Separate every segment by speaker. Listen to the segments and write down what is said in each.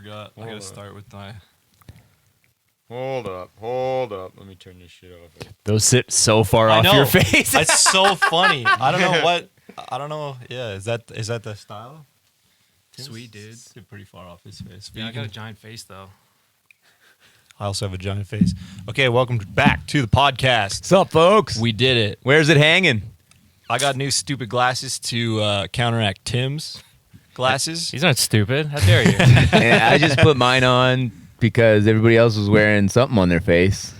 Speaker 1: forgot. I gotta start with my.
Speaker 2: Hold up. Let me turn this shit off.
Speaker 3: Those sit so far off your face.
Speaker 1: It's so funny. I don't know what. I don't know. Yeah, is that the style?
Speaker 4: Sweet, dude.
Speaker 1: It's pretty far off his face.
Speaker 4: Yeah, I got a giant face though.
Speaker 1: I also have a giant face. Okay, welcome back to the podcast.
Speaker 3: What's up, folks?
Speaker 1: We did it.
Speaker 3: Where's it hanging?
Speaker 1: I got new stupid glasses to counteract Tim's glasses.
Speaker 4: He's not stupid. How dare you?
Speaker 3: And I just put mine on because everybody else was wearing something on their face.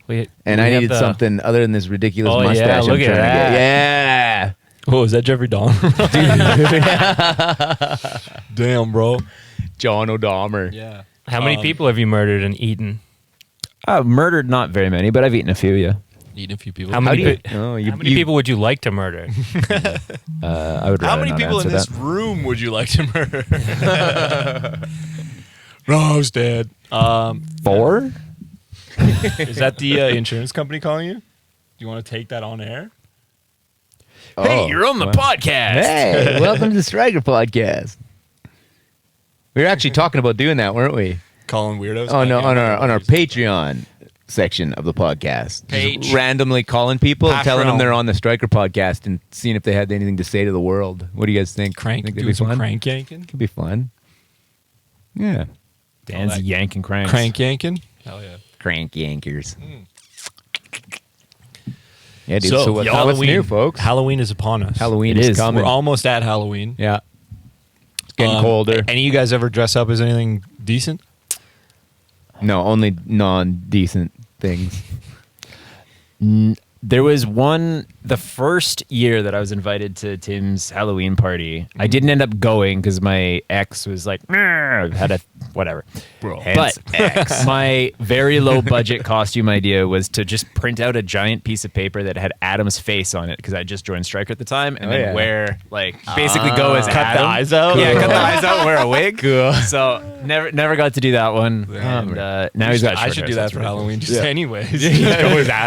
Speaker 3: And I needed something other than this ridiculous mustache.
Speaker 4: Yeah, look
Speaker 3: I'm
Speaker 4: at
Speaker 3: trying
Speaker 4: that.
Speaker 3: to get. Yeah.
Speaker 1: Oh, is that Jeffrey Dahmer? Damn, bro.
Speaker 3: John O'Dahmer.
Speaker 1: Yeah.
Speaker 4: How many people have you murdered and eaten?
Speaker 5: I've murdered not very many, but I've eaten a few, yeah.
Speaker 1: Eating a few people.
Speaker 4: How many
Speaker 3: Oh,
Speaker 4: how many people would you like to murder?
Speaker 5: I would
Speaker 1: How
Speaker 5: rather
Speaker 1: many
Speaker 5: not
Speaker 1: people in
Speaker 5: answer
Speaker 1: this
Speaker 5: that.
Speaker 1: room would you like to murder? Roasted.
Speaker 5: 4?
Speaker 1: Is that the insurance company calling you? Do you want to take that on air?
Speaker 3: Oh,
Speaker 4: Hey, you're on the
Speaker 3: well.
Speaker 4: podcast.
Speaker 3: Hey, welcome to the Striker Podcast. We were actually talking about doing that, weren't we?
Speaker 1: Calling weirdos?
Speaker 3: Oh no, on our Patreon section of the podcast.
Speaker 1: Page.
Speaker 3: Just randomly calling people and telling them
Speaker 1: Patreon.
Speaker 3: they're on the Striker Podcast and seeing if they had anything to say to the world. What do you guys think?
Speaker 1: Crank,
Speaker 3: Think that'd
Speaker 1: doing
Speaker 3: be
Speaker 1: some
Speaker 3: fun?
Speaker 1: crank yanking?
Speaker 3: Could be fun. Yeah.
Speaker 5: Dan's
Speaker 1: that-
Speaker 5: yanking cranks.
Speaker 1: Crank yanking? Hell yeah.
Speaker 3: Crank Yankers. Yeah, dude. So, what's
Speaker 1: Halloween,
Speaker 3: new, folks?
Speaker 1: Halloween is upon us.
Speaker 3: Halloween
Speaker 5: It
Speaker 3: is
Speaker 5: is.
Speaker 3: coming.
Speaker 1: We're almost at Halloween.
Speaker 3: Yeah. It's getting colder.
Speaker 1: Any of you guys ever dress up as anything decent?
Speaker 3: No, only non-decent things.
Speaker 5: There was the first year that I was invited to Tim's Halloween party. I didn't end up going because my ex was like, had a whatever.
Speaker 1: Bro.
Speaker 5: But my very low budget costume idea was to just print out a giant piece of paper that had Adam's face on it because I just joined Stryker at the time, and then wear basically go as
Speaker 1: Cut
Speaker 5: Adam.
Speaker 1: the eyes out?
Speaker 5: Yeah, cut the eyes out, wear a wig.
Speaker 3: Cool.
Speaker 5: So never got to do that one. And now he's got.
Speaker 1: I
Speaker 5: short
Speaker 1: should
Speaker 5: hair,
Speaker 1: do
Speaker 5: so
Speaker 1: that
Speaker 5: that's
Speaker 1: for
Speaker 5: pretty cool.
Speaker 1: Halloween, just anyways.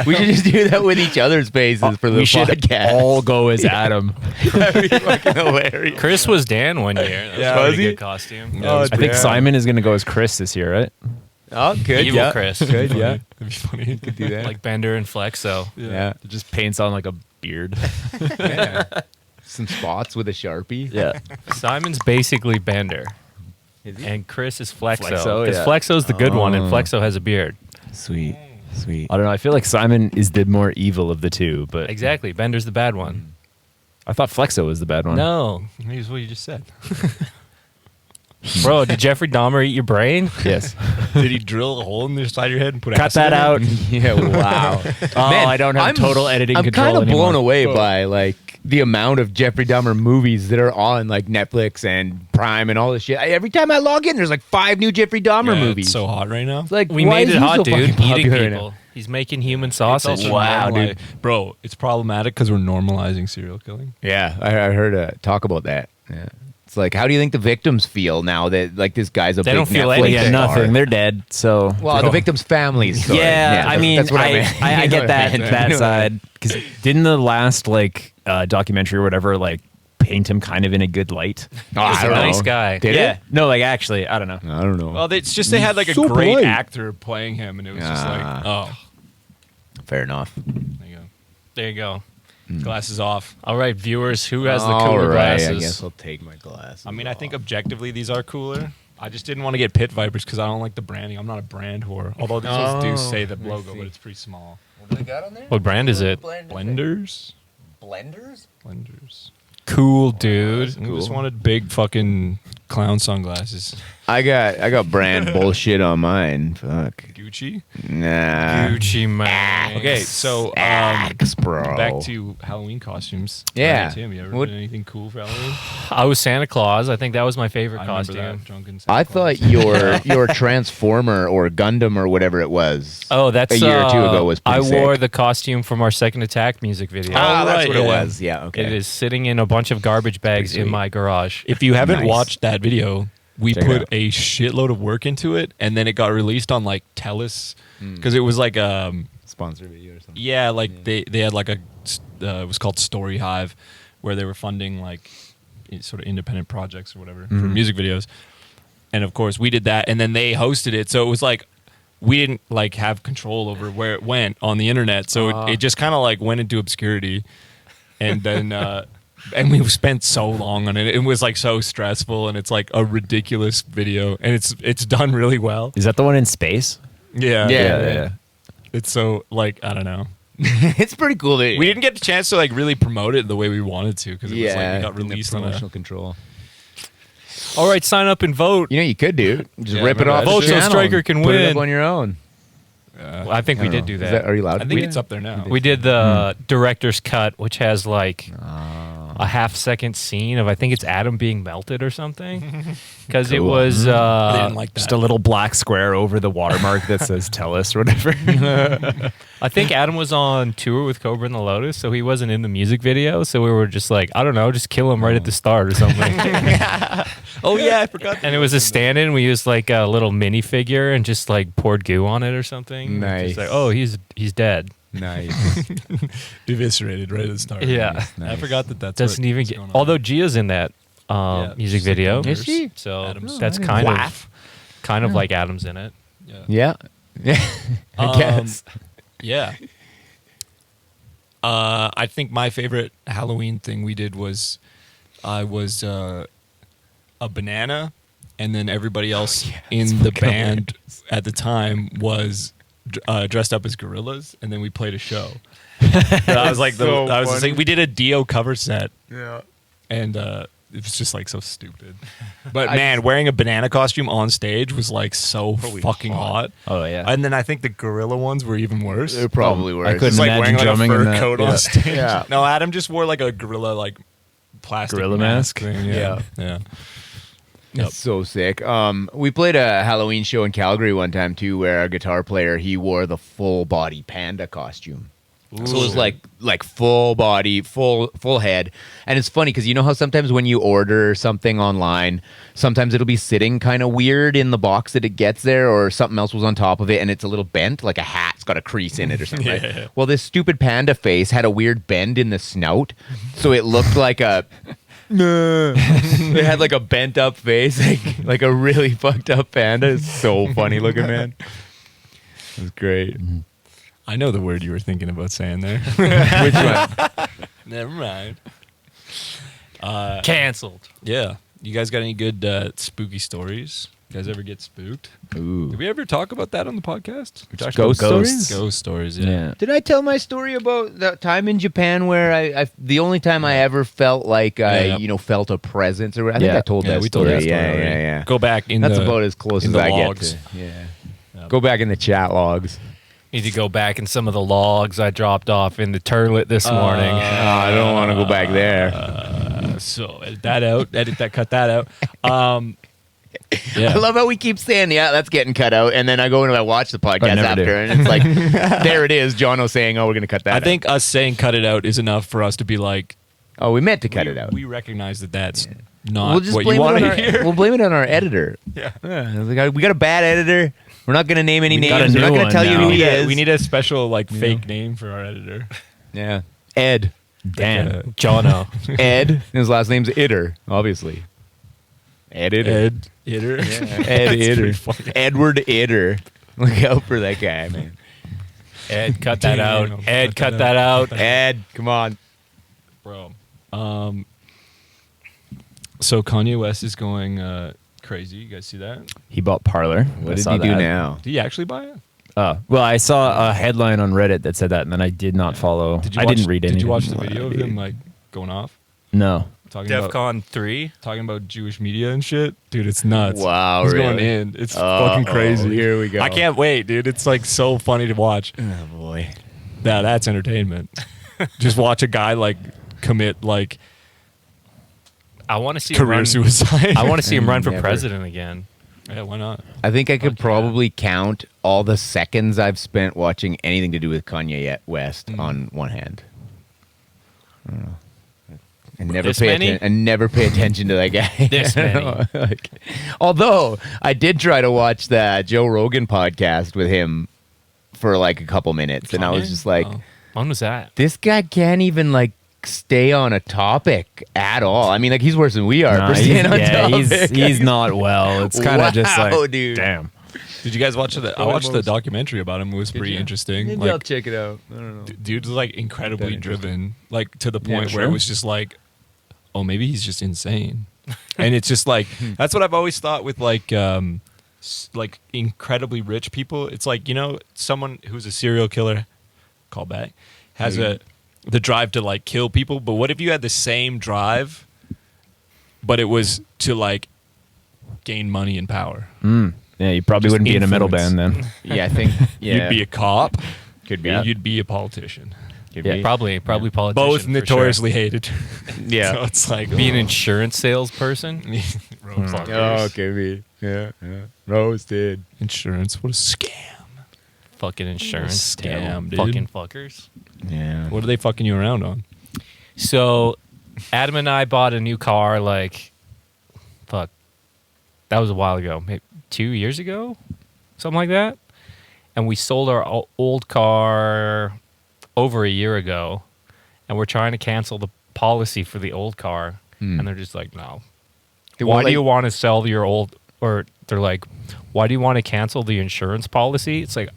Speaker 3: We should just do that with each other's faces for the
Speaker 5: We should
Speaker 3: podcast.
Speaker 5: all go as Adam.
Speaker 3: That'd be fucking hilarious.
Speaker 4: Chris was Dan one year. That was
Speaker 1: Yeah.
Speaker 4: a
Speaker 3: Was
Speaker 4: pretty
Speaker 3: he?
Speaker 4: good costume.
Speaker 1: Yeah, it was
Speaker 5: I think
Speaker 1: bad.
Speaker 5: Simon is going to go as Chris this year, right?
Speaker 3: Oh, good.
Speaker 4: Evil
Speaker 3: yeah.
Speaker 4: Chris.
Speaker 3: Good, yeah.
Speaker 1: That'd be funny.
Speaker 3: Could do that.
Speaker 4: Like Bender and Flexo.
Speaker 3: yeah.
Speaker 5: Just paints on like a beard.
Speaker 3: Yeah. Some spots with a Sharpie.
Speaker 5: Yeah.
Speaker 4: Simon's basically Bender.
Speaker 3: Is he?
Speaker 4: And Chris is Flexo.
Speaker 5: Flexo,
Speaker 4: Because
Speaker 5: yeah.
Speaker 4: Flexo's the good one and
Speaker 3: Oh.
Speaker 4: Flexo has a beard.
Speaker 3: Sweet. Sweet.
Speaker 5: I don't know. I feel like Simon is the more evil of the two, but
Speaker 4: Exactly. Bender's the bad one.
Speaker 5: I thought Flexo was the bad one.
Speaker 4: No.
Speaker 1: Here's what you just said.
Speaker 4: Bro, did Jeffrey Dahmer eat your brain?
Speaker 5: Yes.
Speaker 1: Did he drill a hole in the side of your head and put
Speaker 5: Cut
Speaker 1: acid
Speaker 5: that
Speaker 1: in it?
Speaker 5: out.
Speaker 3: Yeah, wow.
Speaker 5: Oh,
Speaker 3: Man,
Speaker 5: I don't have
Speaker 3: I'm-
Speaker 5: total editing
Speaker 3: I'm
Speaker 5: control
Speaker 3: kind of blown
Speaker 5: anymore.
Speaker 3: away by like the amount of Jeffrey Dahmer movies that are on like Netflix and Prime and all this shit. Every time I log in, there's like 5 new Jeffrey Dahmer
Speaker 1: Yeah,
Speaker 3: movies.
Speaker 1: It's so hot right now.
Speaker 3: It's like
Speaker 4: We
Speaker 3: why
Speaker 4: made
Speaker 3: is
Speaker 4: it
Speaker 3: he
Speaker 4: hot,
Speaker 3: so
Speaker 4: dude.
Speaker 3: fucking
Speaker 4: Eating
Speaker 3: popular right now?
Speaker 4: people. He's making human
Speaker 1: It's
Speaker 4: sausage.
Speaker 1: also
Speaker 3: Wow,
Speaker 1: normali- Bro, it's problematic because we're normalizing serial killing.
Speaker 3: Yeah, I heard talk about that. Yeah. It's like, how do you think the victims feel now that like this guy's a
Speaker 4: They
Speaker 3: big
Speaker 4: don't feel
Speaker 3: Netflix
Speaker 4: anything.
Speaker 5: Yeah,
Speaker 3: star?
Speaker 5: nothing. They're dead. So
Speaker 3: Well, the victims' families. Sorry.
Speaker 5: yeah, I mean,
Speaker 3: that's what I meant.
Speaker 5: I
Speaker 3: You know
Speaker 5: get
Speaker 3: what
Speaker 5: that
Speaker 3: meant.
Speaker 5: that
Speaker 3: You know what I
Speaker 5: side
Speaker 3: meant.
Speaker 5: because didn't the last like documentary or whatever like paint him kind of in a good light?
Speaker 3: Oh,
Speaker 4: He's
Speaker 3: I
Speaker 4: a
Speaker 3: don't
Speaker 4: nice
Speaker 3: know.
Speaker 4: guy.
Speaker 3: Did
Speaker 5: yeah,
Speaker 3: it?
Speaker 5: no, like actually, I don't know.
Speaker 3: I don't know.
Speaker 1: Well, it's just they had like a
Speaker 3: So
Speaker 1: great
Speaker 3: polite.
Speaker 1: actor playing him, and it was just like, oh,
Speaker 3: Fair enough.
Speaker 1: there you go.
Speaker 4: There you go.
Speaker 1: Glasses off.
Speaker 4: All right, viewers, who has the
Speaker 3: All
Speaker 4: cooler
Speaker 3: right,
Speaker 4: glasses?
Speaker 3: I guess I'll take my glasses.
Speaker 1: I mean, I think objectively these are cooler. I just didn't want to get Pit Vipers because I don't like the branding. I'm not a brand whore. Although these ones do say the logo, but it's pretty small.
Speaker 3: What do they got on there?
Speaker 4: What brand is it?
Speaker 1: Blenders?
Speaker 3: Blenders?
Speaker 1: Blenders.
Speaker 4: Cool, dude.
Speaker 1: I just wanted big fucking clown sunglasses.
Speaker 3: I got brand bullshit on mine. Fuck.
Speaker 1: Gucci.
Speaker 3: Nah.
Speaker 4: Gucci man.
Speaker 1: Okay, so
Speaker 3: Axe, bro.
Speaker 1: back to Halloween costumes.
Speaker 3: Yeah.
Speaker 1: Tim, you ever
Speaker 3: What-
Speaker 1: did anything cool for Halloween?
Speaker 4: I was Santa Claus. I think that was my favorite
Speaker 1: I remember
Speaker 4: costume.
Speaker 1: that, drunken Santa
Speaker 3: I
Speaker 1: Claus.
Speaker 3: thought your Transformer or Gundam or whatever it was.
Speaker 4: Oh, that's
Speaker 3: a year or two ago was
Speaker 4: I
Speaker 3: pretty
Speaker 4: wore
Speaker 3: sick.
Speaker 4: the costume from our Second Attack music video.
Speaker 3: Ah, that's
Speaker 1: right,
Speaker 3: what it
Speaker 1: yeah.
Speaker 3: was. Yeah, okay.
Speaker 4: It is sitting in a bunch of garbage bags
Speaker 3: Pretty
Speaker 4: in
Speaker 3: sweet.
Speaker 4: my garage.
Speaker 1: If you haven't
Speaker 3: Nice.
Speaker 1: watched that video, we
Speaker 3: Check it
Speaker 1: put
Speaker 3: out.
Speaker 1: a shitload of work into it, and then it got released on like Telus because it was like
Speaker 3: Sponsor video or something.
Speaker 1: yeah, like they had like a it was called Story Hive, where they were funding like sort of independent projects or whatever for music videos. and of course we did that, and then they hosted it. So it was like we didn't like have control over where it went on the internet. So it just kind of like went into obscurity, and then and we spent so long on it. It was like so stressful, and it's like a ridiculous video, and it's done really well.
Speaker 5: Is that the one in space?
Speaker 1: Yeah. It's so like I don't know.
Speaker 3: It's pretty cool. That
Speaker 1: We didn't get the chance to like really promote it the way we wanted to because it was like we got
Speaker 3: in the
Speaker 1: released on
Speaker 3: promotional control.
Speaker 4: All right, sign up and vote.
Speaker 3: You know, you could do just
Speaker 1: Yeah,
Speaker 3: rip it
Speaker 1: remember
Speaker 3: off.
Speaker 1: that
Speaker 3: the
Speaker 1: shit?
Speaker 4: Vote so
Speaker 3: channel
Speaker 4: Striker
Speaker 3: and
Speaker 4: can
Speaker 3: put it up
Speaker 4: win.
Speaker 3: on your own.
Speaker 4: Well, I think we did do
Speaker 3: Is
Speaker 4: that.
Speaker 3: Are you allowed?
Speaker 1: I
Speaker 3: to
Speaker 1: think
Speaker 3: do
Speaker 1: it's
Speaker 3: that?
Speaker 1: up there now.
Speaker 4: We did the director's cut, which has like a half-second scene of I think it's Adam being melted or something, because it
Speaker 3: Cool.
Speaker 4: was
Speaker 1: I didn't like that.
Speaker 5: Just a little black square over the watermark that says "Tell us" or whatever.
Speaker 4: I think Adam was on tour with Cobra and the Lotus, so he wasn't in the music video. So we were just like, I don't know, just kill him right at the start or something.
Speaker 1: Oh yeah, I forgot.
Speaker 4: And it was a stand-in. We used like a little minifigure and just like poured goo on it or something.
Speaker 3: Nice.
Speaker 4: Just like, oh, he's dead.
Speaker 3: Nice.
Speaker 1: Eviscerated right at the start.
Speaker 4: Yeah.
Speaker 1: I forgot that's
Speaker 4: Doesn't
Speaker 1: what
Speaker 4: even
Speaker 1: was
Speaker 4: get.
Speaker 1: going on.
Speaker 4: Although Gia's in that
Speaker 1: Yeah,
Speaker 4: music
Speaker 1: she's like
Speaker 4: video,
Speaker 1: the
Speaker 3: Is she?
Speaker 4: so
Speaker 1: Adam's-
Speaker 4: that's
Speaker 3: No, I
Speaker 4: kind
Speaker 3: didn't
Speaker 4: of kind of like Adam's in it.
Speaker 1: Yeah.
Speaker 3: Yeah. I guess.
Speaker 1: Yeah. I think my favorite Halloween thing we did was I was a banana, and then everybody else in the band at the time was dressed up as gorillas, and then we played a show. I was like,
Speaker 3: So
Speaker 1: I was just
Speaker 3: funny.
Speaker 1: like, we did a Dio cover set,
Speaker 3: Yeah.
Speaker 1: and it was just like so stupid. But man, wearing a banana costume on stage was like so fucking hot.
Speaker 5: Oh yeah.
Speaker 1: And then I think the gorilla ones were even worse.
Speaker 3: They're probably worse.
Speaker 5: I couldn't
Speaker 1: Just like
Speaker 5: imagine
Speaker 1: wearing like a
Speaker 5: drumming in
Speaker 1: fur
Speaker 5: that.
Speaker 1: coat
Speaker 5: Yeah.
Speaker 1: on stage.
Speaker 3: Yeah.
Speaker 1: No, Adam just wore like a gorilla like plastic
Speaker 5: Gorilla mask?
Speaker 1: thing.
Speaker 3: Yeah.
Speaker 1: Yeah.
Speaker 3: That's so sick. We played a Halloween show in Calgary one time too, where our guitar player he wore the full body panda costume. So it was like full body, full head. And it's funny because you know how sometimes when you order something online, sometimes it'll be sitting kind of weird in the box that it gets there, or something else was on top of it and it's a little bent, like a hat's got a crease in it or something. Right? Well, this stupid panda face had a weird bend in the snout, so it looked like a. It had like a bent up face, like a really fucked up panda. It's so funny looking, man. It was great.
Speaker 1: I know the word you were thinking about saying there.
Speaker 3: Which one?
Speaker 1: Never mind.
Speaker 4: Canceled.
Speaker 1: Yeah. You guys got any good spooky stories? You guys ever get spooked?
Speaker 3: Ooh.
Speaker 1: Did we ever talk about that on the podcast? We talked
Speaker 3: Ghost
Speaker 1: about
Speaker 3: stories?
Speaker 1: Ghost stories, yeah.
Speaker 5: Yeah.
Speaker 3: Did I tell my story about that time in Japan where I the only time I ever felt like I
Speaker 1: Yeah.
Speaker 3: felt a presence? Or I think
Speaker 5: Yeah.
Speaker 3: I told
Speaker 1: Yeah,
Speaker 3: that
Speaker 1: we
Speaker 3: story.
Speaker 1: told that story
Speaker 3: yeah,
Speaker 1: already.
Speaker 3: yeah.
Speaker 1: Go back in
Speaker 3: That's
Speaker 1: the
Speaker 3: about as close
Speaker 1: in
Speaker 3: as
Speaker 1: the
Speaker 3: I
Speaker 1: logs.
Speaker 3: get to. Yeah.
Speaker 1: Yep.
Speaker 3: Go back in the chat logs.
Speaker 4: Need to go back in some of the logs I dropped off in the toilet this morning.
Speaker 3: Oh, I don't want to go back there.
Speaker 1: So edit that out. Cut that out. Yeah.
Speaker 3: I love how we keep saying, yeah, that's getting cut out. And then I go and I watch the podcast
Speaker 5: never
Speaker 3: after,
Speaker 5: do.
Speaker 3: and it's like, there it is. Jono saying, oh, we're going to cut that
Speaker 1: I
Speaker 3: out.
Speaker 1: think us saying cut it out is enough for us to be like,
Speaker 3: Oh, we meant to cut
Speaker 1: we,
Speaker 3: it out.
Speaker 1: We recognize that that's not
Speaker 3: We'll just
Speaker 1: what
Speaker 3: blame
Speaker 1: you
Speaker 3: it on
Speaker 1: want to
Speaker 3: our,
Speaker 1: hear.
Speaker 3: We'll blame it on our editor.
Speaker 1: Yeah.
Speaker 3: We got a bad editor. We're not going to name any
Speaker 5: We got
Speaker 3: names.
Speaker 5: a
Speaker 3: We're not
Speaker 5: new
Speaker 3: going to
Speaker 5: one
Speaker 3: tell you
Speaker 5: now.
Speaker 3: who he
Speaker 1: Yeah,
Speaker 3: is.
Speaker 1: we need a special like fake name for our editor.
Speaker 3: Yeah. Ed.
Speaker 5: Dan.
Speaker 4: Jono.
Speaker 3: Ed. His last name's Itter, obviously. Ed Itter.
Speaker 1: Ed Itter.
Speaker 3: Ed Itter. Edward Itter. Look out for that guy, man.
Speaker 4: Ed, cut that out.
Speaker 1: Damn,
Speaker 4: Ed, cut that out.
Speaker 3: Ed, come on.
Speaker 1: Bro. So Kanye West is going crazy. You guys see that?
Speaker 5: He bought Parlor.
Speaker 3: What did he do now?
Speaker 1: Did he actually buy it?
Speaker 5: Well, I saw a headline on Reddit that said that, and then I did not follow. I didn't read anything.
Speaker 1: Did you watch the video of him like going off?
Speaker 5: No.
Speaker 1: Talking about
Speaker 4: DEFCON 3.
Speaker 1: talking about Jewish media and shit? Dude, it's nuts.
Speaker 3: Wow,
Speaker 1: He's
Speaker 3: really?
Speaker 1: going in. It's fucking crazy.
Speaker 3: Here we go.
Speaker 1: I can't wait, dude. It's like so funny to watch.
Speaker 3: Oh, boy.
Speaker 1: Now that's entertainment. Just watch a guy like commit like
Speaker 4: I want to see him
Speaker 1: career
Speaker 4: run.
Speaker 1: suicide.
Speaker 4: I want to see him run for
Speaker 3: Never.
Speaker 4: president again.
Speaker 1: Yeah, why not?
Speaker 3: I think I could
Speaker 1: Fuck yeah.
Speaker 3: probably count all the seconds I've spent watching anything to do with Kanye West on one hand. I don't know. I never
Speaker 4: This
Speaker 3: pay
Speaker 4: many?
Speaker 3: attention. I never pay attention to that guy.
Speaker 4: This many.
Speaker 3: Like, although I did try to watch the Joe Rogan podcast with him for like a couple minutes, and I was
Speaker 1: Kanye?
Speaker 3: just like,
Speaker 1: Oh.
Speaker 4: When was that?
Speaker 3: this guy can't even like stay on a topic at all. I mean, like he's worse than we are
Speaker 5: Nah,
Speaker 3: for staying on topic.
Speaker 5: he's not well. It's kind of just like,
Speaker 3: dude.
Speaker 5: damn.
Speaker 1: Did you guys watch the? I watched the documentary about him. It was pretty interesting.
Speaker 3: Maybe I'll
Speaker 1: Like,
Speaker 3: check it out. I don't know.
Speaker 1: dude's like incredibly
Speaker 3: That interesting.
Speaker 1: driven, like to the point
Speaker 3: Yeah,
Speaker 1: where it
Speaker 3: sure.
Speaker 1: was just like, oh, maybe he's just insane. And it's just like that's what I've always thought with like incredibly rich people. It's like, you know, someone who's a serial killer, call back, has the drive to like kill people. But what if you had the same drive, but it was to like gain money and power?
Speaker 5: Yeah, you probably
Speaker 1: Just
Speaker 5: wouldn't be in a metal
Speaker 1: influence.
Speaker 5: band then.
Speaker 3: Yeah, I think
Speaker 1: You'd be a cop.
Speaker 3: could be.
Speaker 1: You'd be a politician.
Speaker 3: Could
Speaker 4: Yeah,
Speaker 3: be.
Speaker 4: probably politician.
Speaker 1: Both
Speaker 4: for
Speaker 1: notoriously hated.
Speaker 3: Yeah.
Speaker 1: So it's like
Speaker 4: sure. Be an insurance salesperson.
Speaker 1: Roadblockers.
Speaker 3: Oh, could be. Yeah. Roasted.
Speaker 1: Insurance. What a scam.
Speaker 4: Fucking insurance
Speaker 1: Scam, dude.
Speaker 4: Fucking fuckers.
Speaker 3: Yeah.
Speaker 1: What are they fucking you around on?
Speaker 4: So, Adam and I bought a new car. Like, fuck, that was a while ago. Maybe 2 years ago, something like that. And we sold our old car over a year ago, and we're trying to cancel the policy for the old car, and they're just like, no. Why do you want to sell your old? Or they're like, why do you want to cancel the insurance policy? It's like,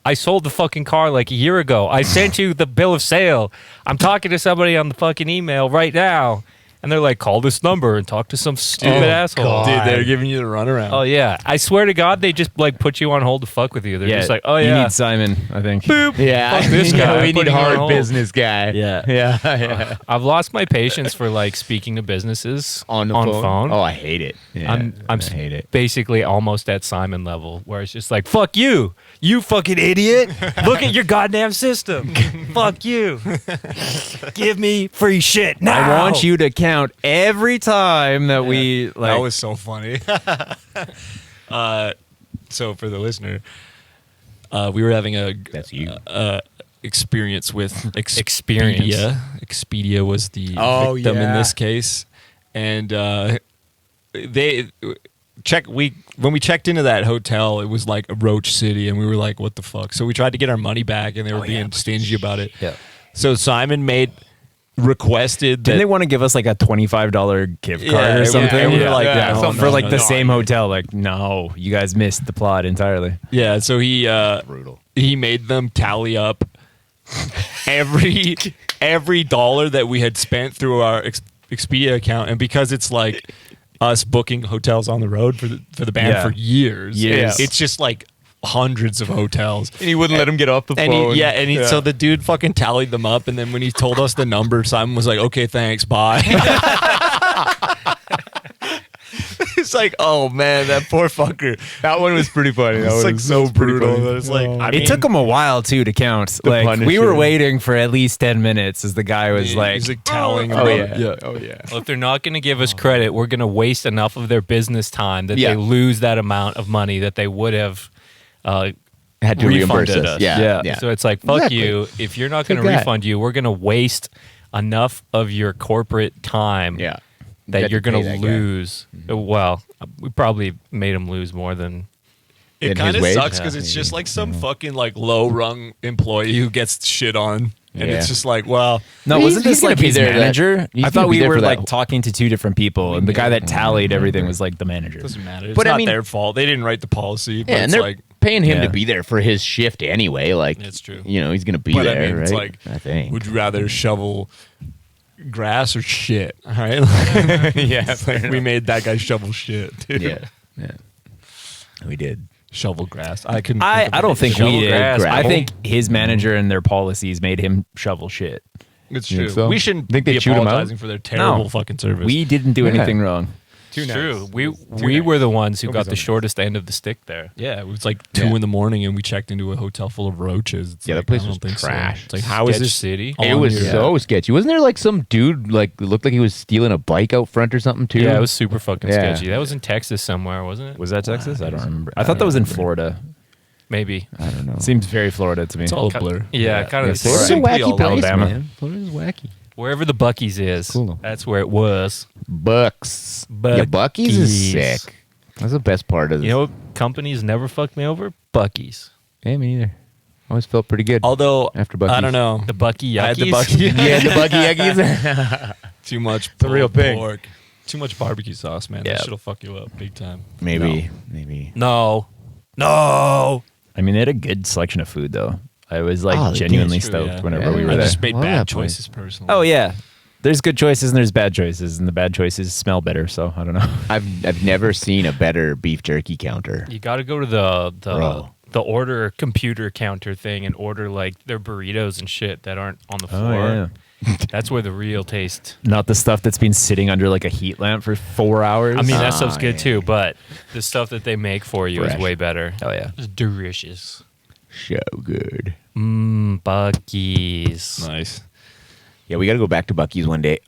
Speaker 4: I sold the fucking car like a year ago. I sent you the bill of sale. I'm talking to somebody on the fucking email right now. And they're like, call this number and talk to some stupid asshole.
Speaker 3: God.
Speaker 1: Dude, they're giving you the runaround.
Speaker 4: Oh, yeah. I swear to God, they just like put you on hold to fuck with you. They're just like, oh,
Speaker 5: You
Speaker 4: yeah.
Speaker 5: need Simon, I think.
Speaker 4: Boop.
Speaker 3: Yeah.
Speaker 4: Fuck this guy.
Speaker 3: we need
Speaker 4: Putting you on
Speaker 3: hard
Speaker 4: hold.
Speaker 3: business guy.
Speaker 5: Yeah.
Speaker 3: Yeah.
Speaker 4: I've lost my patience for like speaking to businesses
Speaker 3: On the phone. Oh, I hate it. Yeah.
Speaker 4: I'm
Speaker 3: I hate it.
Speaker 4: basically almost at Simon level, where it's just like, fuck you, you fucking idiot. Look at your goddamn system. Fuck you. Give me free shit now.
Speaker 5: I want you to count every time that we like.
Speaker 1: That was so funny. So for the listener, we were having a
Speaker 3: That's you.
Speaker 1: experience with
Speaker 4: Experience.
Speaker 1: Expedia. Expedia was the
Speaker 3: Oh,
Speaker 1: victim in
Speaker 3: yeah.
Speaker 1: this case, and when we checked into that hotel, it was like a roach city, and we were like, "What the fuck?" So we tried to get our money back, and they were being stingy about it.
Speaker 5: Yeah.
Speaker 1: So Simon requested
Speaker 5: Didn't
Speaker 1: that
Speaker 5: they want to give us like a $25 gift card
Speaker 1: Yeah,
Speaker 5: or something?
Speaker 1: and we were like,
Speaker 3: Yeah,
Speaker 1: no,
Speaker 3: something
Speaker 5: for
Speaker 1: no,
Speaker 5: like
Speaker 1: no,
Speaker 5: the
Speaker 1: no.
Speaker 5: same hotel. Like, no, you guys missed the plot entirely.
Speaker 1: Yeah, so
Speaker 3: Brutal.
Speaker 1: he made them tally up every dollar that we had spent through our Expedia account, and because it's like us booking hotels on the road for the band
Speaker 5: Yeah.
Speaker 1: for years,
Speaker 5: Years.
Speaker 1: it's just like hundreds of hotels.
Speaker 3: And he wouldn't let him get off the
Speaker 1: And
Speaker 3: phone.
Speaker 1: so the dude fucking tallied them up, and then when he told us the number, Simon was like, "Okay, thanks, bye." It's like, oh man, that poor fucker.
Speaker 3: That one was pretty funny. That
Speaker 1: It's
Speaker 3: one
Speaker 1: like
Speaker 3: was
Speaker 1: so
Speaker 3: pretty
Speaker 1: brutal.
Speaker 3: funny.
Speaker 1: That it's like, I mean,
Speaker 5: It took him a while too to count. Like we
Speaker 3: Punisher.
Speaker 5: were waiting for at least 10 minutes as the guy was like,
Speaker 1: he's like tallying.
Speaker 3: Oh,
Speaker 1: them up.
Speaker 3: yeah. Oh, yeah.
Speaker 4: Well, if they're not going to give us credit, we're going to waste enough of their business time that
Speaker 3: Yeah.
Speaker 4: they lose that amount of money that they would have
Speaker 3: Had to reimburse
Speaker 4: refunded
Speaker 3: us.
Speaker 4: us.
Speaker 3: Yeah.
Speaker 5: Yeah.
Speaker 4: So it's like, fuck
Speaker 3: Exactly.
Speaker 4: you. If you're not going to
Speaker 3: Take that.
Speaker 4: refund you, we're going to waste enough of your corporate time
Speaker 3: Yeah.
Speaker 4: that
Speaker 3: Got
Speaker 4: you're
Speaker 3: to
Speaker 4: going
Speaker 3: pay
Speaker 4: to
Speaker 3: that guy.
Speaker 4: lose. Well, we probably made him lose more than.
Speaker 1: It
Speaker 3: In
Speaker 1: kind
Speaker 3: his
Speaker 1: of
Speaker 3: wage?
Speaker 1: sucks because it's just like some fucking like low rung employee who gets shit on, and
Speaker 3: Yeah.
Speaker 1: it's just like, well,
Speaker 5: no,
Speaker 3: He's-
Speaker 5: wasn't
Speaker 3: he's
Speaker 5: this
Speaker 3: gonna
Speaker 5: like
Speaker 3: be
Speaker 5: his
Speaker 3: there that-
Speaker 5: manager?
Speaker 3: he's
Speaker 5: I
Speaker 3: gonna
Speaker 5: thought
Speaker 3: be
Speaker 5: we
Speaker 3: there
Speaker 5: were
Speaker 3: for
Speaker 5: like
Speaker 3: that.
Speaker 5: talking to two different people, and the guy that tallied everything was like the manager.
Speaker 1: doesn't matter. It's
Speaker 3: But I
Speaker 1: not
Speaker 3: mean-
Speaker 1: their fault. They didn't write the policy. But
Speaker 3: Yeah, and
Speaker 1: it's
Speaker 3: they're
Speaker 1: like,
Speaker 3: paying him
Speaker 5: Yeah.
Speaker 3: to be there for his shift anyway. Like,
Speaker 1: It's true.
Speaker 3: You know, he's going to be
Speaker 1: but
Speaker 3: there,
Speaker 1: I mean,
Speaker 3: right?
Speaker 1: it's like,
Speaker 3: I think.
Speaker 1: would you rather shovel grass or shit? All right,
Speaker 3: Yeah,
Speaker 1: It's like, we made that guy shovel shit, dude.
Speaker 3: Yeah. Yeah. We did.
Speaker 1: Shovel grass. I couldn't.
Speaker 5: I
Speaker 1: think of
Speaker 5: don't
Speaker 1: it.
Speaker 5: think
Speaker 4: Shovel
Speaker 5: we did.
Speaker 4: grass,
Speaker 5: I
Speaker 3: gravel.
Speaker 5: think his manager and their policies made him shovel shit.
Speaker 1: It's
Speaker 3: You
Speaker 1: true.
Speaker 3: think so?
Speaker 1: We shouldn't
Speaker 3: Think they
Speaker 1: be
Speaker 3: chewed him out?
Speaker 1: apologizing for their terrible
Speaker 5: No.
Speaker 1: fucking service.
Speaker 5: We didn't do
Speaker 3: Yeah.
Speaker 5: anything wrong.
Speaker 4: It's true. We were the ones who got the shortest end of the stick there.
Speaker 1: Yeah, it was like 2
Speaker 3: Yeah.
Speaker 1: in the morning, and we checked into a hotel full of roaches. It's
Speaker 3: Yeah,
Speaker 1: like,
Speaker 3: that place
Speaker 1: I
Speaker 3: was
Speaker 1: don't think so.
Speaker 3: trash.
Speaker 1: It's like, how is
Speaker 4: Sketch
Speaker 1: this
Speaker 4: city?
Speaker 1: on
Speaker 3: It was
Speaker 1: your-
Speaker 3: so sketchy. Wasn't there like some dude like looked like he was stealing a bike out front or something too?
Speaker 4: Yeah, it was super fucking
Speaker 3: Yeah.
Speaker 4: sketchy. That was in Texas somewhere, wasn't it?
Speaker 5: Was that Texas? I don't remember. I thought that was in Florida.
Speaker 4: Maybe.
Speaker 3: I don't know.
Speaker 5: Seems very Florida to me.
Speaker 1: It's all a blur.
Speaker 4: Yeah, kind
Speaker 5: Yeah,
Speaker 4: of.
Speaker 3: Florida's a
Speaker 1: Simply
Speaker 3: wacky
Speaker 1: all
Speaker 3: place,
Speaker 5: Alabama.
Speaker 3: man. Florida's wacky.
Speaker 4: Wherever the Buc-ee's is,
Speaker 3: Cool.
Speaker 4: that's where it was.
Speaker 3: Bucks. Yeah, Bucky's is
Speaker 4: Buc-ee's.
Speaker 3: sick. That's the best part of this.
Speaker 4: You know what companies never fucked me over? Buc-ee's.
Speaker 3: Yeah, me neither. Always felt pretty good.
Speaker 1: Although
Speaker 3: After Buc-ee's.
Speaker 1: I don't know,
Speaker 4: The Bucky
Speaker 1: I had the
Speaker 4: Yuckies.
Speaker 1: Bucky.
Speaker 3: Yeah, the Bucky Yuggies.
Speaker 1: Too much
Speaker 2: The real
Speaker 1: pulled
Speaker 2: thing.
Speaker 1: pork. Too much barbecue sauce, man.
Speaker 4: Yeah.
Speaker 1: That shit'll fuck you up big time.
Speaker 3: maybe.
Speaker 4: No.
Speaker 5: I mean, they had a good selection of food though. I was like
Speaker 3: Oh, they did.
Speaker 5: genuinely
Speaker 1: True,
Speaker 5: stoked
Speaker 1: yeah.
Speaker 5: whenever we
Speaker 3: Yeah.
Speaker 5: were
Speaker 1: I
Speaker 5: there.
Speaker 1: just made
Speaker 3: Love
Speaker 1: bad
Speaker 3: that place.
Speaker 1: choices personally.
Speaker 5: Oh yeah, there's good choices and there's bad choices, and the bad choices smell better. So I don't know.
Speaker 3: I've never seen a better beef jerky counter.
Speaker 4: You got to go to the
Speaker 3: Bro.
Speaker 4: the order computer counter thing and order like their burritos and shit that aren't on the
Speaker 5: Oh,
Speaker 4: floor. That's where the real taste.
Speaker 5: Not the stuff that's been sitting under like a heat lamp for 4 hours.
Speaker 4: I mean, that stuff's good
Speaker 3: yeah.
Speaker 4: too, but the stuff that they make for you
Speaker 3: Fresh.
Speaker 4: is way better.
Speaker 5: oh yeah.
Speaker 4: It's delicious.
Speaker 3: So good.
Speaker 4: Bucky's.
Speaker 1: Nice.
Speaker 3: Yeah, we got to go back to Bucky's one day.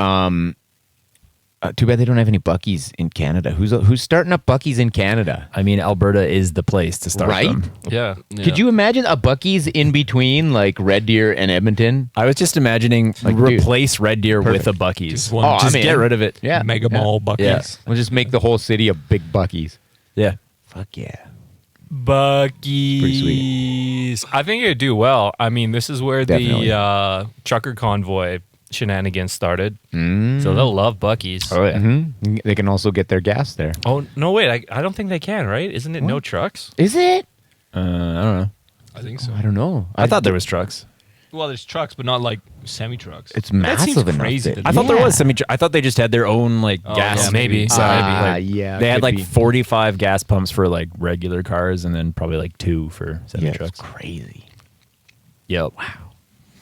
Speaker 3: Too bad they don't have any Bucky's in Canada. Who's starting up Bucky's in Canada?
Speaker 5: I mean, Alberta is the place to start
Speaker 3: Right?
Speaker 5: from.
Speaker 4: Yeah.
Speaker 3: Could you imagine a Bucky's in between like Red Deer and Edmonton?
Speaker 5: I was just imagining
Speaker 3: Like, dude,
Speaker 5: replace Red Deer
Speaker 3: perfect.
Speaker 5: with a Bucky's.
Speaker 1: Just one-
Speaker 3: Oh,
Speaker 5: Just
Speaker 3: I'm in.
Speaker 5: get rid of it.
Speaker 3: Yeah,
Speaker 1: Mega Mall Bucky's.
Speaker 5: Yeah.
Speaker 3: We'll just make the whole city a big Bucky's.
Speaker 5: Yeah.
Speaker 3: Fuck yeah.
Speaker 4: Bucky's. I think it'd do well. I mean, this is where
Speaker 3: Definitely.
Speaker 4: the trucker convoy shenanigans started.
Speaker 3: Mm.
Speaker 4: So they'll love Bucky's.
Speaker 5: Oh yeah.
Speaker 3: Mhm. They can also get their gas there.
Speaker 4: Oh, no, wait. I don't think they can, right? Isn't it no trucks?
Speaker 3: Is it?
Speaker 5: I don't know.
Speaker 1: I think so.
Speaker 3: I don't know.
Speaker 5: I thought there was trucks.
Speaker 1: Well, there's trucks, but not like semi trucks.
Speaker 3: It's massive
Speaker 1: seems
Speaker 3: enough.
Speaker 1: crazy
Speaker 3: that-
Speaker 1: to
Speaker 5: I thought there
Speaker 3: Yeah.
Speaker 5: was semi. I thought they just had their own like
Speaker 1: Oh,
Speaker 5: gas.
Speaker 1: yeah,
Speaker 4: maybe.
Speaker 5: side.
Speaker 3: Yeah.
Speaker 5: They had
Speaker 3: could
Speaker 5: like
Speaker 3: be.
Speaker 5: 45 gas pumps for like regular cars, and then probably like 2 for semi
Speaker 3: Yeah,
Speaker 5: trucks.
Speaker 3: it's crazy.
Speaker 5: Yep.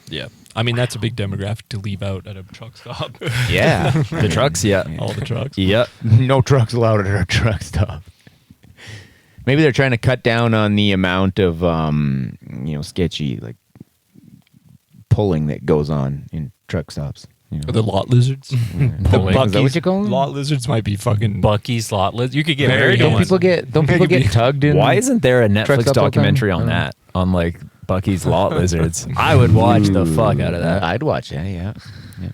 Speaker 1: Yeah. I mean, that's a big demographic to leave out at a truck stop.
Speaker 3: Yeah.
Speaker 5: The trucks. Yeah.
Speaker 1: All the trucks.
Speaker 5: Yep.
Speaker 3: No trucks allowed at our truck stop. Maybe they're trying to cut down on the amount of sketchy like pulling that goes on in truck stops. You know?
Speaker 1: The lot lizards.
Speaker 4: Pulling.
Speaker 3: Is that what you call them?
Speaker 1: Lot lizards might be fucking.
Speaker 4: Bucky's lot list. You could get
Speaker 1: Very
Speaker 4: married
Speaker 1: good.
Speaker 4: to one.
Speaker 3: Don't people get tugged in?
Speaker 5: Why isn't there a
Speaker 3: Truck
Speaker 5: Netflix
Speaker 3: stop all the time?
Speaker 5: documentary on that? On like Bucky's lot lizards? I would watch the fuck out of that.
Speaker 3: I'd watch that. Yeah.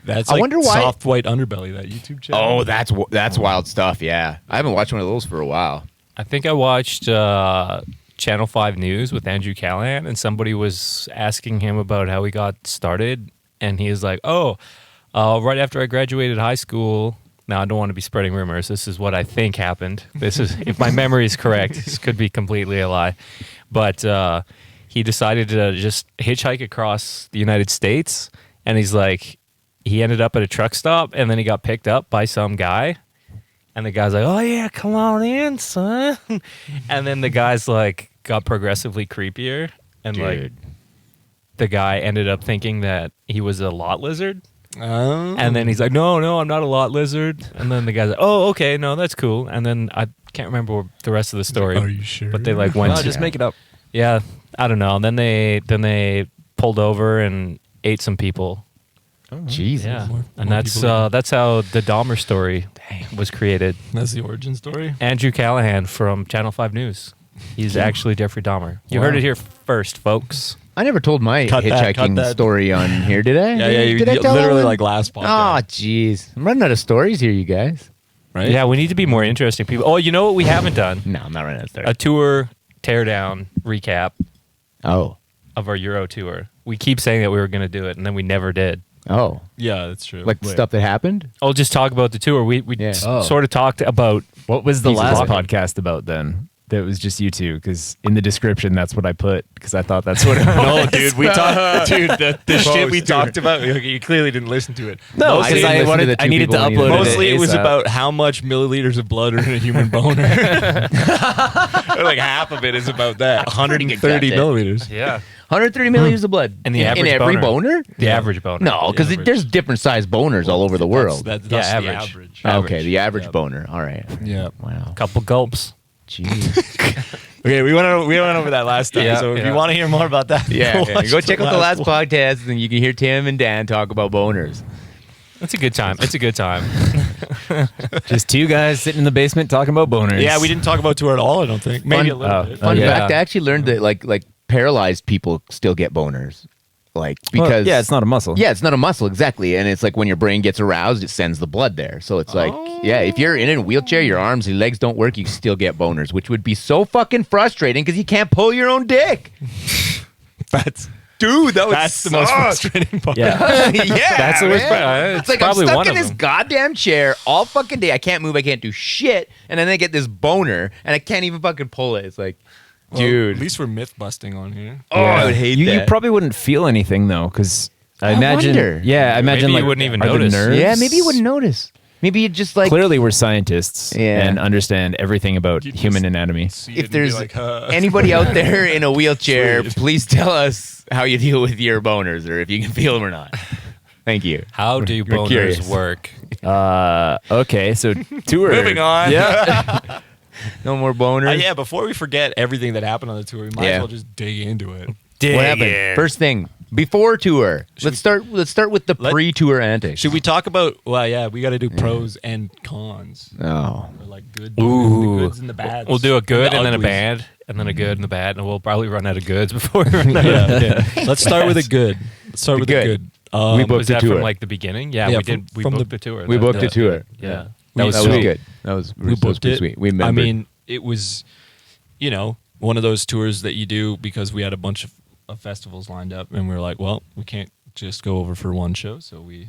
Speaker 1: That's
Speaker 3: I
Speaker 1: like
Speaker 3: wonder why-
Speaker 1: soft white underbelly. That YouTube channel.
Speaker 3: Oh, that's wild stuff. Yeah, I haven't watched one of those for a while.
Speaker 4: I think I watched Channel 5 News with Andrew Callahan, and somebody was asking him about how he got started. And he was like, right after I graduated high school. Now, I don't want to be spreading rumors. This is what I think happened. This is, if my memory is correct, this could be completely a lie. But he decided to just hitchhike across the United States. And he's like, he ended up at a truck stop, and then he got picked up by some guy. And the guy's like, oh, yeah, come on in, son. And then the guy's like, got progressively creepier. And like, the guy ended up thinking that he was a lot lizard.
Speaker 1: Oh.
Speaker 4: And then he's like, no, I'm not a lot lizard. And then the guy's like, oh, okay, no, that's cool. And then I can't remember the rest of the story.
Speaker 1: Are you sure?
Speaker 4: But they like went
Speaker 5: No,
Speaker 4: to,
Speaker 5: just make it up.
Speaker 4: yeah, I don't know. Then they pulled over and ate some people.
Speaker 3: Jesus.
Speaker 4: Yeah,
Speaker 1: More
Speaker 4: and
Speaker 1: people eating.
Speaker 4: that's how the Dahmer story was created.
Speaker 1: That's the origin story.
Speaker 4: Andrew Callahan from Channel 5 News. He's actually Jeffrey Dahmer. You
Speaker 1: Wow.
Speaker 4: heard it here first, folks.
Speaker 3: I never told my
Speaker 1: Cut
Speaker 3: hitchhiking
Speaker 1: that.
Speaker 3: story on here, did I?
Speaker 1: Yeah, you
Speaker 3: Did I tell
Speaker 1: literally
Speaker 3: that one?
Speaker 1: like last
Speaker 3: Oh,
Speaker 1: podcast,
Speaker 3: jeez. I'm running out of stories here, you guys.
Speaker 1: right?
Speaker 4: Yeah, we need to be more interesting people. Oh, you know what we haven't done?
Speaker 3: No, I'm not running out of stories.
Speaker 4: A tour teardown recap
Speaker 3: Oh.
Speaker 4: of our Euro tour. We keep saying that we were going to do it, and then we never did.
Speaker 3: Oh.
Speaker 1: Yeah, that's true.
Speaker 3: Like the stuff that happened?
Speaker 4: I'll just talk about the tour. We
Speaker 3: Yeah.
Speaker 4: sort of talked about
Speaker 5: What was the
Speaker 4: Pieces
Speaker 5: last
Speaker 4: of it.
Speaker 5: podcast about then? That was just you two, because in the description that's what I put, because I thought that's what it was.
Speaker 1: No, dude, we talked. Dude, the shit we
Speaker 3: Poster.
Speaker 1: talked about. You cliterally didn't listen to it.
Speaker 5: No,
Speaker 3: I
Speaker 5: because
Speaker 3: didn't
Speaker 5: I,
Speaker 3: listen to the
Speaker 5: I
Speaker 3: two
Speaker 5: needed to
Speaker 3: people
Speaker 5: upload
Speaker 3: either.
Speaker 5: it.
Speaker 1: Mostly, it was
Speaker 5: ASAP.
Speaker 1: about how much milliliters of blood are in a human boner. Like half of it is about that. 130
Speaker 3: Got that.
Speaker 1: milliliters.
Speaker 4: yeah
Speaker 3: 130 milliliters of blood.
Speaker 4: And the
Speaker 3: in
Speaker 4: average
Speaker 3: every
Speaker 4: boner.
Speaker 3: boner?
Speaker 4: the average boner.
Speaker 3: No, because
Speaker 1: average.
Speaker 3: there's different sized boners all over the world.
Speaker 1: That's
Speaker 4: Yeah,
Speaker 1: the
Speaker 4: average.
Speaker 1: average.
Speaker 3: Okay, the average boner. All right.
Speaker 1: Yeah.
Speaker 3: Wow.
Speaker 4: Couple gulps.
Speaker 3: Jeez.
Speaker 1: Okay, we went over that last time.
Speaker 4: Yeah,
Speaker 1: so if
Speaker 4: yeah.
Speaker 1: you want to hear more about that,
Speaker 3: Go
Speaker 1: watch
Speaker 3: check out the last
Speaker 1: one.
Speaker 3: podcast, and you can hear Tim and Dan talk about boners.
Speaker 4: It's a good time. It's a good time.
Speaker 5: Just two guys sitting in the basement talking about boners.
Speaker 1: Yeah, we didn't talk about tour at all. I don't think. Maybe a little
Speaker 5: Oh.
Speaker 1: bit.
Speaker 3: Fun
Speaker 5: yeah.
Speaker 3: fact: I actually learned that like paralyzed people still get boners, like
Speaker 5: Well,
Speaker 3: because
Speaker 5: yeah, it's not a muscle.
Speaker 3: Yeah, it's not a muscle exactly, and it's like when your brain gets aroused, it sends the blood there. So it's like, yeah, if you're in a wheelchair, your arms and legs don't work, you still get boners, which would be so fucking frustrating because you can't pull your own dick. Dude, that was
Speaker 1: That's the most frustrating part.
Speaker 4: Yeah.
Speaker 3: yeah,
Speaker 4: That's the worst
Speaker 3: man.
Speaker 4: part.
Speaker 3: It's like
Speaker 4: probably
Speaker 3: I'm stuck
Speaker 4: one
Speaker 3: in
Speaker 4: of
Speaker 3: this
Speaker 4: them.
Speaker 3: goddamn chair all fucking day. I can't move. I can't do shit. And then I get this boner, and I can't even fucking pull it. It's like,
Speaker 1: Well,
Speaker 3: dude.
Speaker 1: at least we're myth busting on here.
Speaker 3: Oh, I would hate
Speaker 5: you.
Speaker 3: that.
Speaker 5: You probably wouldn't feel anything though, because I
Speaker 3: I
Speaker 5: imagine.
Speaker 3: wonder.
Speaker 5: Yeah, I imagine
Speaker 4: Maybe you
Speaker 5: like
Speaker 4: wouldn't even
Speaker 5: are the
Speaker 4: notice.
Speaker 5: nerves-
Speaker 3: Yeah, maybe you wouldn't notice. Maybe you just like
Speaker 5: Clearly, we're scientists
Speaker 3: Yeah.
Speaker 5: and understand everything about
Speaker 1: You
Speaker 5: human
Speaker 1: just-
Speaker 5: anatomy.
Speaker 1: See it
Speaker 3: if
Speaker 1: and be
Speaker 3: there's
Speaker 1: like,
Speaker 3: anybody out there in a wheelchair,
Speaker 1: Sweet.
Speaker 3: please tell us how you deal with your boners or if you can feel them or not. Thank you.
Speaker 4: How do
Speaker 3: We're
Speaker 4: boners
Speaker 3: curious.
Speaker 4: work?
Speaker 5: Okay, so tour.
Speaker 1: moving on.
Speaker 5: Yeah.
Speaker 3: No more boners.
Speaker 1: Yeah, before we forget everything that happened on the tour, we might
Speaker 3: Yeah.
Speaker 1: as well just dig into it.
Speaker 3: What happened? First thing, before tour. Let's start with the
Speaker 1: Let-
Speaker 3: pre-tour antics.
Speaker 1: Should we talk about? Well, yeah, we got to do pros and cons,
Speaker 3: Oh.
Speaker 1: or like good,
Speaker 4: Ooh.
Speaker 1: the goods and the bads.
Speaker 4: We'll do a good
Speaker 1: The
Speaker 4: and then a
Speaker 1: uglies.
Speaker 4: bad, and then a good and a bad, and we'll probably run out of goods before we run out of
Speaker 1: Yeah. Let's start with a good. Let's start with
Speaker 3: good.
Speaker 1: a good.
Speaker 3: We booked
Speaker 4: Was
Speaker 3: the
Speaker 4: that
Speaker 3: tour.
Speaker 4: from like the beginning? Yeah,
Speaker 1: Yeah,
Speaker 4: we did. We
Speaker 1: from
Speaker 4: booked
Speaker 1: the-
Speaker 4: the tour.
Speaker 3: We
Speaker 4: That-
Speaker 3: booked a
Speaker 4: that-
Speaker 3: tour.
Speaker 4: Yeah.
Speaker 3: That
Speaker 1: We-
Speaker 3: was
Speaker 1: so-
Speaker 3: good. That was
Speaker 1: we booked
Speaker 3: pretty
Speaker 1: it.
Speaker 3: sweet. We
Speaker 1: I
Speaker 3: remembered.
Speaker 1: mean, it was, one of those tours that you do because we had a bunch of festivals lined up, and we were like, well, we can't just go over for one show, so we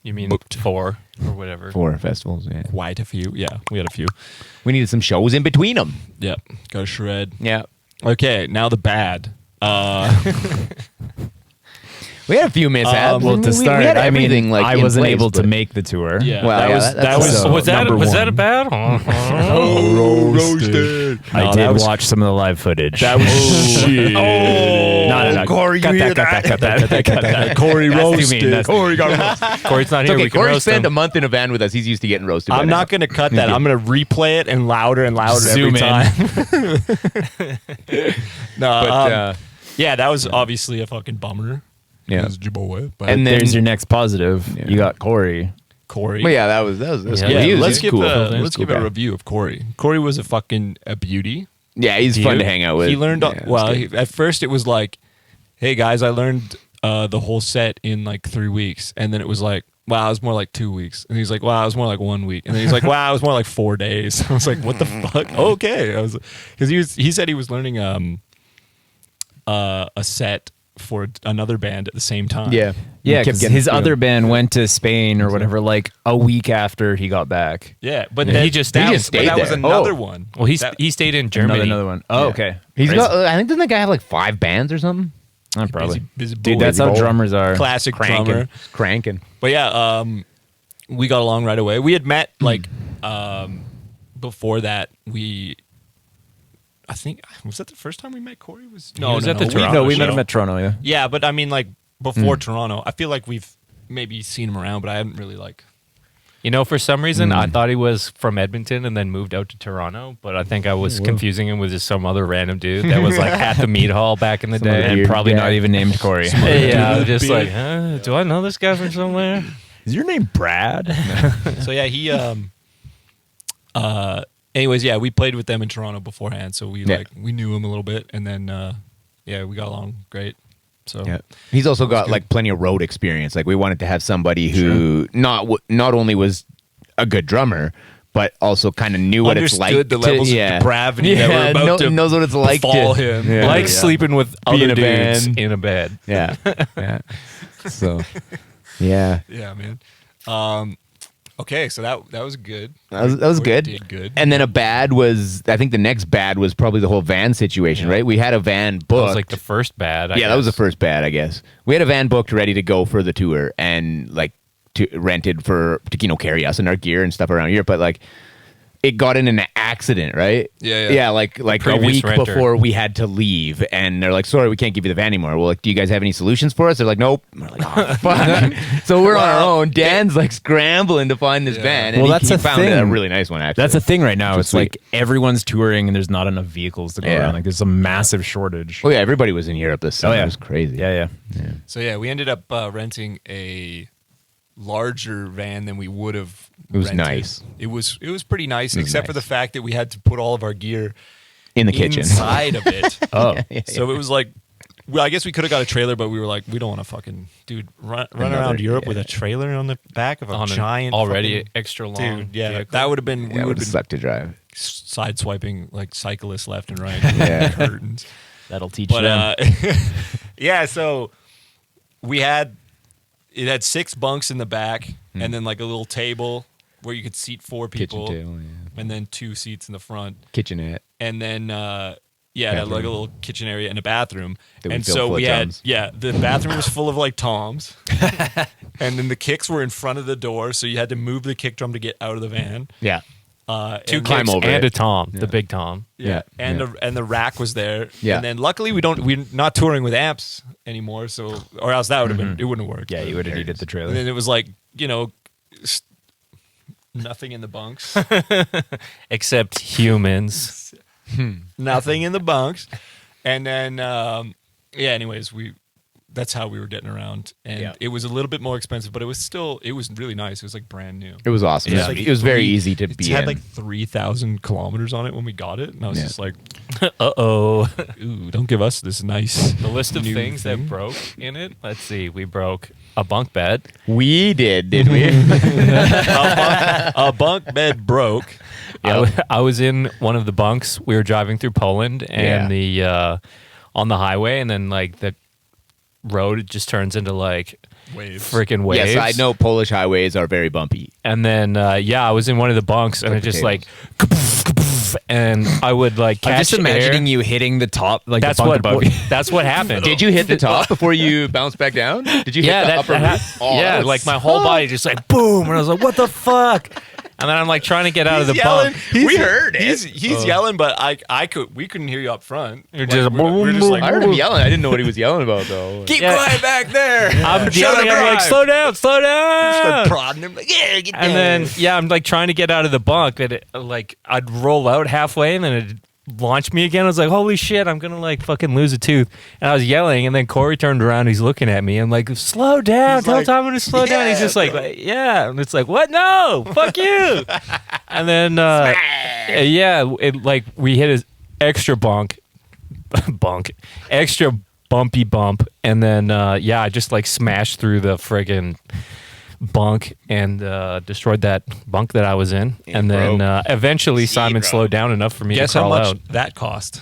Speaker 4: You mean
Speaker 1: Booked.
Speaker 4: 4 or whatever?
Speaker 3: 4 festivals. Yeah.
Speaker 1: quite a few. Yeah, we had a few.
Speaker 3: We needed some shows in between them.
Speaker 1: Yeah, got a shred.
Speaker 3: Yeah.
Speaker 1: Okay, now the bad.
Speaker 3: We had a few mishaps.
Speaker 5: Well, to
Speaker 3: We
Speaker 5: start,
Speaker 3: had
Speaker 5: I mean,
Speaker 3: everything, like,
Speaker 5: I
Speaker 3: in
Speaker 5: wasn't
Speaker 3: place,
Speaker 5: able to
Speaker 3: but-
Speaker 5: make the tour.
Speaker 1: Yeah,
Speaker 3: Well,
Speaker 1: that
Speaker 3: yeah,
Speaker 1: was
Speaker 3: that's
Speaker 1: that was
Speaker 5: so-
Speaker 4: was that
Speaker 5: number
Speaker 4: was that
Speaker 5: one.
Speaker 4: a bad?
Speaker 1: roasted.
Speaker 5: I
Speaker 1: No,
Speaker 5: did
Speaker 1: that was-
Speaker 5: watch some of the live footage.
Speaker 1: That was shit.
Speaker 5: no.
Speaker 3: Corey,
Speaker 5: cut
Speaker 3: you hear
Speaker 5: that, cut that.
Speaker 1: Corey
Speaker 5: That's too
Speaker 1: roasted.
Speaker 5: mean, that's-
Speaker 3: Corey got roasted.
Speaker 4: Corey's not
Speaker 3: It's
Speaker 4: here.
Speaker 3: okay,
Speaker 4: We can
Speaker 3: Corey
Speaker 4: roast
Speaker 3: spent a
Speaker 4: him.
Speaker 3: month in a van with us. He's used to getting roasted. by
Speaker 1: I'm
Speaker 3: now.
Speaker 1: not going to cut that. I'm going to replay it and louder
Speaker 5: Zoom
Speaker 1: every
Speaker 5: in.
Speaker 1: time. No,
Speaker 3: But,
Speaker 1: yeah, that was obviously a fucking bummer.
Speaker 3: yeah.
Speaker 1: It was your boy, but
Speaker 3: And then-
Speaker 5: There's your next positive.
Speaker 3: Yeah.
Speaker 5: You got Corey.
Speaker 1: Corey.
Speaker 3: Well, yeah, that was
Speaker 4: Yeah.
Speaker 3: cool.
Speaker 1: Yeah,
Speaker 3: He was
Speaker 1: let's give
Speaker 3: cool.
Speaker 1: let's
Speaker 3: Cool
Speaker 1: give a
Speaker 3: guy.
Speaker 1: review of Corey. Corey was a beauty.
Speaker 3: Yeah, he's fun to hang out with.
Speaker 1: He learned
Speaker 3: Yeah, it was
Speaker 1: well.
Speaker 3: good.
Speaker 1: At first, it was like, "Hey guys, I learned the whole set in like 3 weeks," and then it was like, "Wow, it was more like 2 weeks," and he's like, "Wow, it was more like 1 week," and then he's like, "Wow, it was more like 4 days." I was like, "What the fuck?" Okay, I was because he said he was learning a set for another band at the same time.
Speaker 3: Yeah.
Speaker 5: Yeah,
Speaker 3: He kept
Speaker 5: 'cause
Speaker 3: getting
Speaker 5: his
Speaker 3: through
Speaker 5: other
Speaker 3: him.
Speaker 5: band went to Spain or whatever, like a week after he got back.
Speaker 1: yeah, but
Speaker 4: He
Speaker 1: then,
Speaker 4: just
Speaker 1: that,
Speaker 4: stayed-
Speaker 1: was- but
Speaker 3: stayed
Speaker 1: that was
Speaker 3: there.
Speaker 1: another
Speaker 3: Oh.
Speaker 1: one.
Speaker 4: Well,
Speaker 1: That-
Speaker 4: he stayed in Germany.
Speaker 5: Another one. Oh,
Speaker 3: Yeah.
Speaker 5: okay.
Speaker 3: He's
Speaker 5: Crazy.
Speaker 3: got. I think doesn't that guy have like 5 bands or something?
Speaker 5: Probably.
Speaker 1: busy
Speaker 5: Dude,
Speaker 1: boy.
Speaker 5: that's how drummers are.
Speaker 1: classic drummer.
Speaker 3: Cranking.
Speaker 1: But yeah, we got along right away. We had met like before that. I think was that the first time we met Corey? Was
Speaker 4: was at the
Speaker 1: We-
Speaker 4: Toronto
Speaker 5: No, we
Speaker 4: show.
Speaker 5: met him at Toronto, yeah.
Speaker 1: Yeah, but I mean like before Toronto. I feel like we've maybe seen him around, but I hadn't really like.
Speaker 4: You know, for some reason, I thought he was from Edmonton and then moved out to Toronto, but I think I was confusing him with just some other random dude that was like at the meat hall back in the
Speaker 3: Some other
Speaker 4: day.
Speaker 5: And
Speaker 3: weird
Speaker 5: probably
Speaker 3: guy.
Speaker 5: not even named Corey.
Speaker 4: Yeah, I was just
Speaker 1: Beard.
Speaker 4: like, do I know this guy from somewhere?
Speaker 5: Is your name Brad?
Speaker 1: So yeah, he. Anyways, yeah, we played with them in Toronto beforehand, so we
Speaker 3: Yeah.
Speaker 1: we knew him a little bit, and then yeah, we got along great. So
Speaker 3: Yeah. He's also got
Speaker 1: good.
Speaker 3: like plenty of road experience. Like we wanted to have somebody who not only was a good drummer, but also kind of knew what it's like.
Speaker 1: understood the levels
Speaker 3: to,
Speaker 1: of depravity that
Speaker 3: Yeah,
Speaker 1: were about to
Speaker 3: knows what it's like
Speaker 1: befall
Speaker 3: to
Speaker 1: him.
Speaker 3: Yeah.
Speaker 4: Like
Speaker 3: Yeah.
Speaker 4: sleeping with
Speaker 3: Be in
Speaker 4: other
Speaker 3: a
Speaker 4: dudes
Speaker 3: band.
Speaker 4: in a bed.
Speaker 3: Yeah, yeah. So, yeah,
Speaker 1: Yeah, man. Okay, so that was good.
Speaker 3: that was
Speaker 1: Corey
Speaker 3: good.
Speaker 1: Did good.
Speaker 3: And then a bad was, I think the next bad was probably the whole van situation, right? We had a van
Speaker 4: That
Speaker 3: booked.
Speaker 4: was like the first bad. I
Speaker 3: yeah, that was the
Speaker 4: guess.
Speaker 3: first bad, I guess. We had a van booked ready to go for the tour and like rented to carry us and our gear and stuff around here, but like it got in an accident, right?
Speaker 1: Yeah, yeah.
Speaker 3: Yeah, like a
Speaker 4: previous
Speaker 3: week
Speaker 4: renter.
Speaker 3: before we had to leave, and they're like, "Sorry, we can't give you the van anymore." Well, like, do you guys have any solutions for us? They're like, "Nope." And we're like, "Oh, fuck!" So we're on our
Speaker 1: Well,
Speaker 3: own. Dan's like scrambling to find this
Speaker 1: Yeah.
Speaker 3: van, and
Speaker 5: Well,
Speaker 3: he,
Speaker 5: that's
Speaker 3: he
Speaker 5: a
Speaker 3: found
Speaker 5: thing.
Speaker 3: a really nice one. Actually,
Speaker 5: That's the thing right now.
Speaker 3: Which
Speaker 5: It's
Speaker 3: is
Speaker 5: like everyone's touring and there's not enough vehicles to go
Speaker 3: Yeah.
Speaker 5: around. Like there's a massive shortage.
Speaker 3: Oh yeah, everybody was in Europe this summer.
Speaker 5: yeah.
Speaker 3: It was crazy.
Speaker 5: Yeah.
Speaker 1: So yeah, we ended up renting a larger van than we would have.
Speaker 3: It was
Speaker 1: rented.
Speaker 3: nice.
Speaker 1: It was pretty nice,
Speaker 3: It was
Speaker 1: except for
Speaker 3: nice.
Speaker 1: the fact that we had to put all of our gear
Speaker 3: In the kitchen.
Speaker 1: inside of it.
Speaker 5: Oh.
Speaker 1: So it was like, well, I guess we could have got a trailer, but we were like, we don't want to fucking, dude, run
Speaker 3: Another-
Speaker 1: around Europe
Speaker 3: yeah.
Speaker 1: with a trailer on the back of a
Speaker 4: On an
Speaker 1: giant
Speaker 4: already
Speaker 1: fucking-
Speaker 4: extra long.
Speaker 1: dude. Yeah,
Speaker 4: vehicle.
Speaker 1: that would have been.
Speaker 3: Yeah,
Speaker 1: We
Speaker 3: it
Speaker 1: would
Speaker 3: would
Speaker 1: have
Speaker 3: have
Speaker 1: been
Speaker 3: sucked to drive.
Speaker 1: sideswiping like cyclists left and right.
Speaker 3: Yeah.
Speaker 1: Curtains.
Speaker 5: That'll teach
Speaker 1: But
Speaker 5: them.
Speaker 1: yeah, so it had 6 bunks in the back, and then like a little table where you could seat 4 people,
Speaker 3: Kitchen table, yeah.
Speaker 1: and then 2 seats in the front,
Speaker 3: Kitchenette.
Speaker 1: and then it had like a little kitchen area and a bathroom.
Speaker 3: That we
Speaker 1: And
Speaker 3: filled
Speaker 1: so
Speaker 3: full of
Speaker 1: we had
Speaker 3: Toms.
Speaker 1: the bathroom was full of like toms, and then the kicks were in front of the door, so you had to move the kick drum to get out of the van.
Speaker 3: Yeah.
Speaker 4: 2
Speaker 1: and-
Speaker 3: climb
Speaker 4: kicks
Speaker 3: over
Speaker 4: and
Speaker 3: it.
Speaker 4: a Tom,
Speaker 3: Yeah.
Speaker 4: the big Tom.
Speaker 1: Yeah, and
Speaker 3: yeah.
Speaker 1: the rack was there.
Speaker 3: Yeah.
Speaker 1: And then luckily we're not touring with amps anymore, so or else that would have been it wouldn't have worked.
Speaker 5: Yeah, you would have needed the
Speaker 1: And
Speaker 5: trailer.
Speaker 1: then it was like, nothing in the bunks.
Speaker 4: Except humans.
Speaker 1: Nothing in the bunks. And then anyways, that's how we were getting around. And
Speaker 3: Yeah.
Speaker 1: it was a little bit more expensive, but it was really nice. It was like brand new.
Speaker 3: It was awesome.
Speaker 1: Yeah.
Speaker 3: It was very easy to
Speaker 1: It
Speaker 3: be
Speaker 1: had
Speaker 3: in.
Speaker 1: like 3,000 kilometers on it when we got it, and I was
Speaker 3: Yeah.
Speaker 1: just like,
Speaker 4: Uh-oh.
Speaker 1: "Ooh, don't give us this nice."
Speaker 4: The list of
Speaker 1: new
Speaker 4: things
Speaker 1: thing.
Speaker 4: that broke in it. Let's see. We broke a bunk bed.
Speaker 3: We did we?
Speaker 1: A bunk bed broke.
Speaker 4: I was in one of the bunks. We were driving through Poland, and the on the highway, and then like the road just turns into like
Speaker 1: Waves.
Speaker 4: freaking waves.
Speaker 3: Yes, I know Polish highways are very bumpy.
Speaker 4: And then I was in one of the bunks, and
Speaker 3: Like
Speaker 4: it just
Speaker 3: potatoes.
Speaker 4: like, kapof, kapof, and I would like catch
Speaker 5: I'm just imagining
Speaker 4: air.
Speaker 5: you hitting the top, like
Speaker 4: That's
Speaker 5: the bunk
Speaker 4: what.
Speaker 5: above you.
Speaker 4: That's what happened.
Speaker 3: Did you hit the top before you bounced back down? Did you hit
Speaker 4: Yeah,
Speaker 3: the
Speaker 4: that,
Speaker 3: upper
Speaker 4: that
Speaker 3: roof? Oh,
Speaker 4: yeah,
Speaker 3: that
Speaker 4: like my whole body just like boom, and I was like, "What the fuck?" And then I'm like trying to get out of the bunk.
Speaker 3: We heard it.
Speaker 1: He's yelling, but we couldn't hear you up front.
Speaker 4: You're just
Speaker 1: we're just like,
Speaker 3: I heard him yelling. I didn't know what he was yelling about though.
Speaker 5: Keep
Speaker 4: Yeah.
Speaker 5: quiet back there.
Speaker 4: I'm
Speaker 5: Shut
Speaker 4: yelling.
Speaker 5: up,
Speaker 4: I'm like,
Speaker 5: drive.
Speaker 4: "Slow down, slow down!"
Speaker 1: start prodding him like, yeah, get
Speaker 4: And then I'm like trying to get out of the bunk, and like I'd roll out halfway, and then it'd launch me again. I was like, "Holy shit, I'm gonna like fucking lose a tooth!" And I was yelling, and then Corey turned around, he's looking at me. I'm like, "Slow down,
Speaker 1: He's
Speaker 4: tell
Speaker 1: like,
Speaker 4: Tom to slow down." He's just like, "Yeah," and it's like, "What? No, fuck you!" And then it like we hit an extra extra bumpy bump, and then I just like smashed through the friggin' bunk and destroyed that bunk that I was in, and then eventually Simon slowed down enough for me
Speaker 1: guess
Speaker 4: to
Speaker 1: how
Speaker 4: crawl
Speaker 1: much
Speaker 4: out.
Speaker 1: that cost?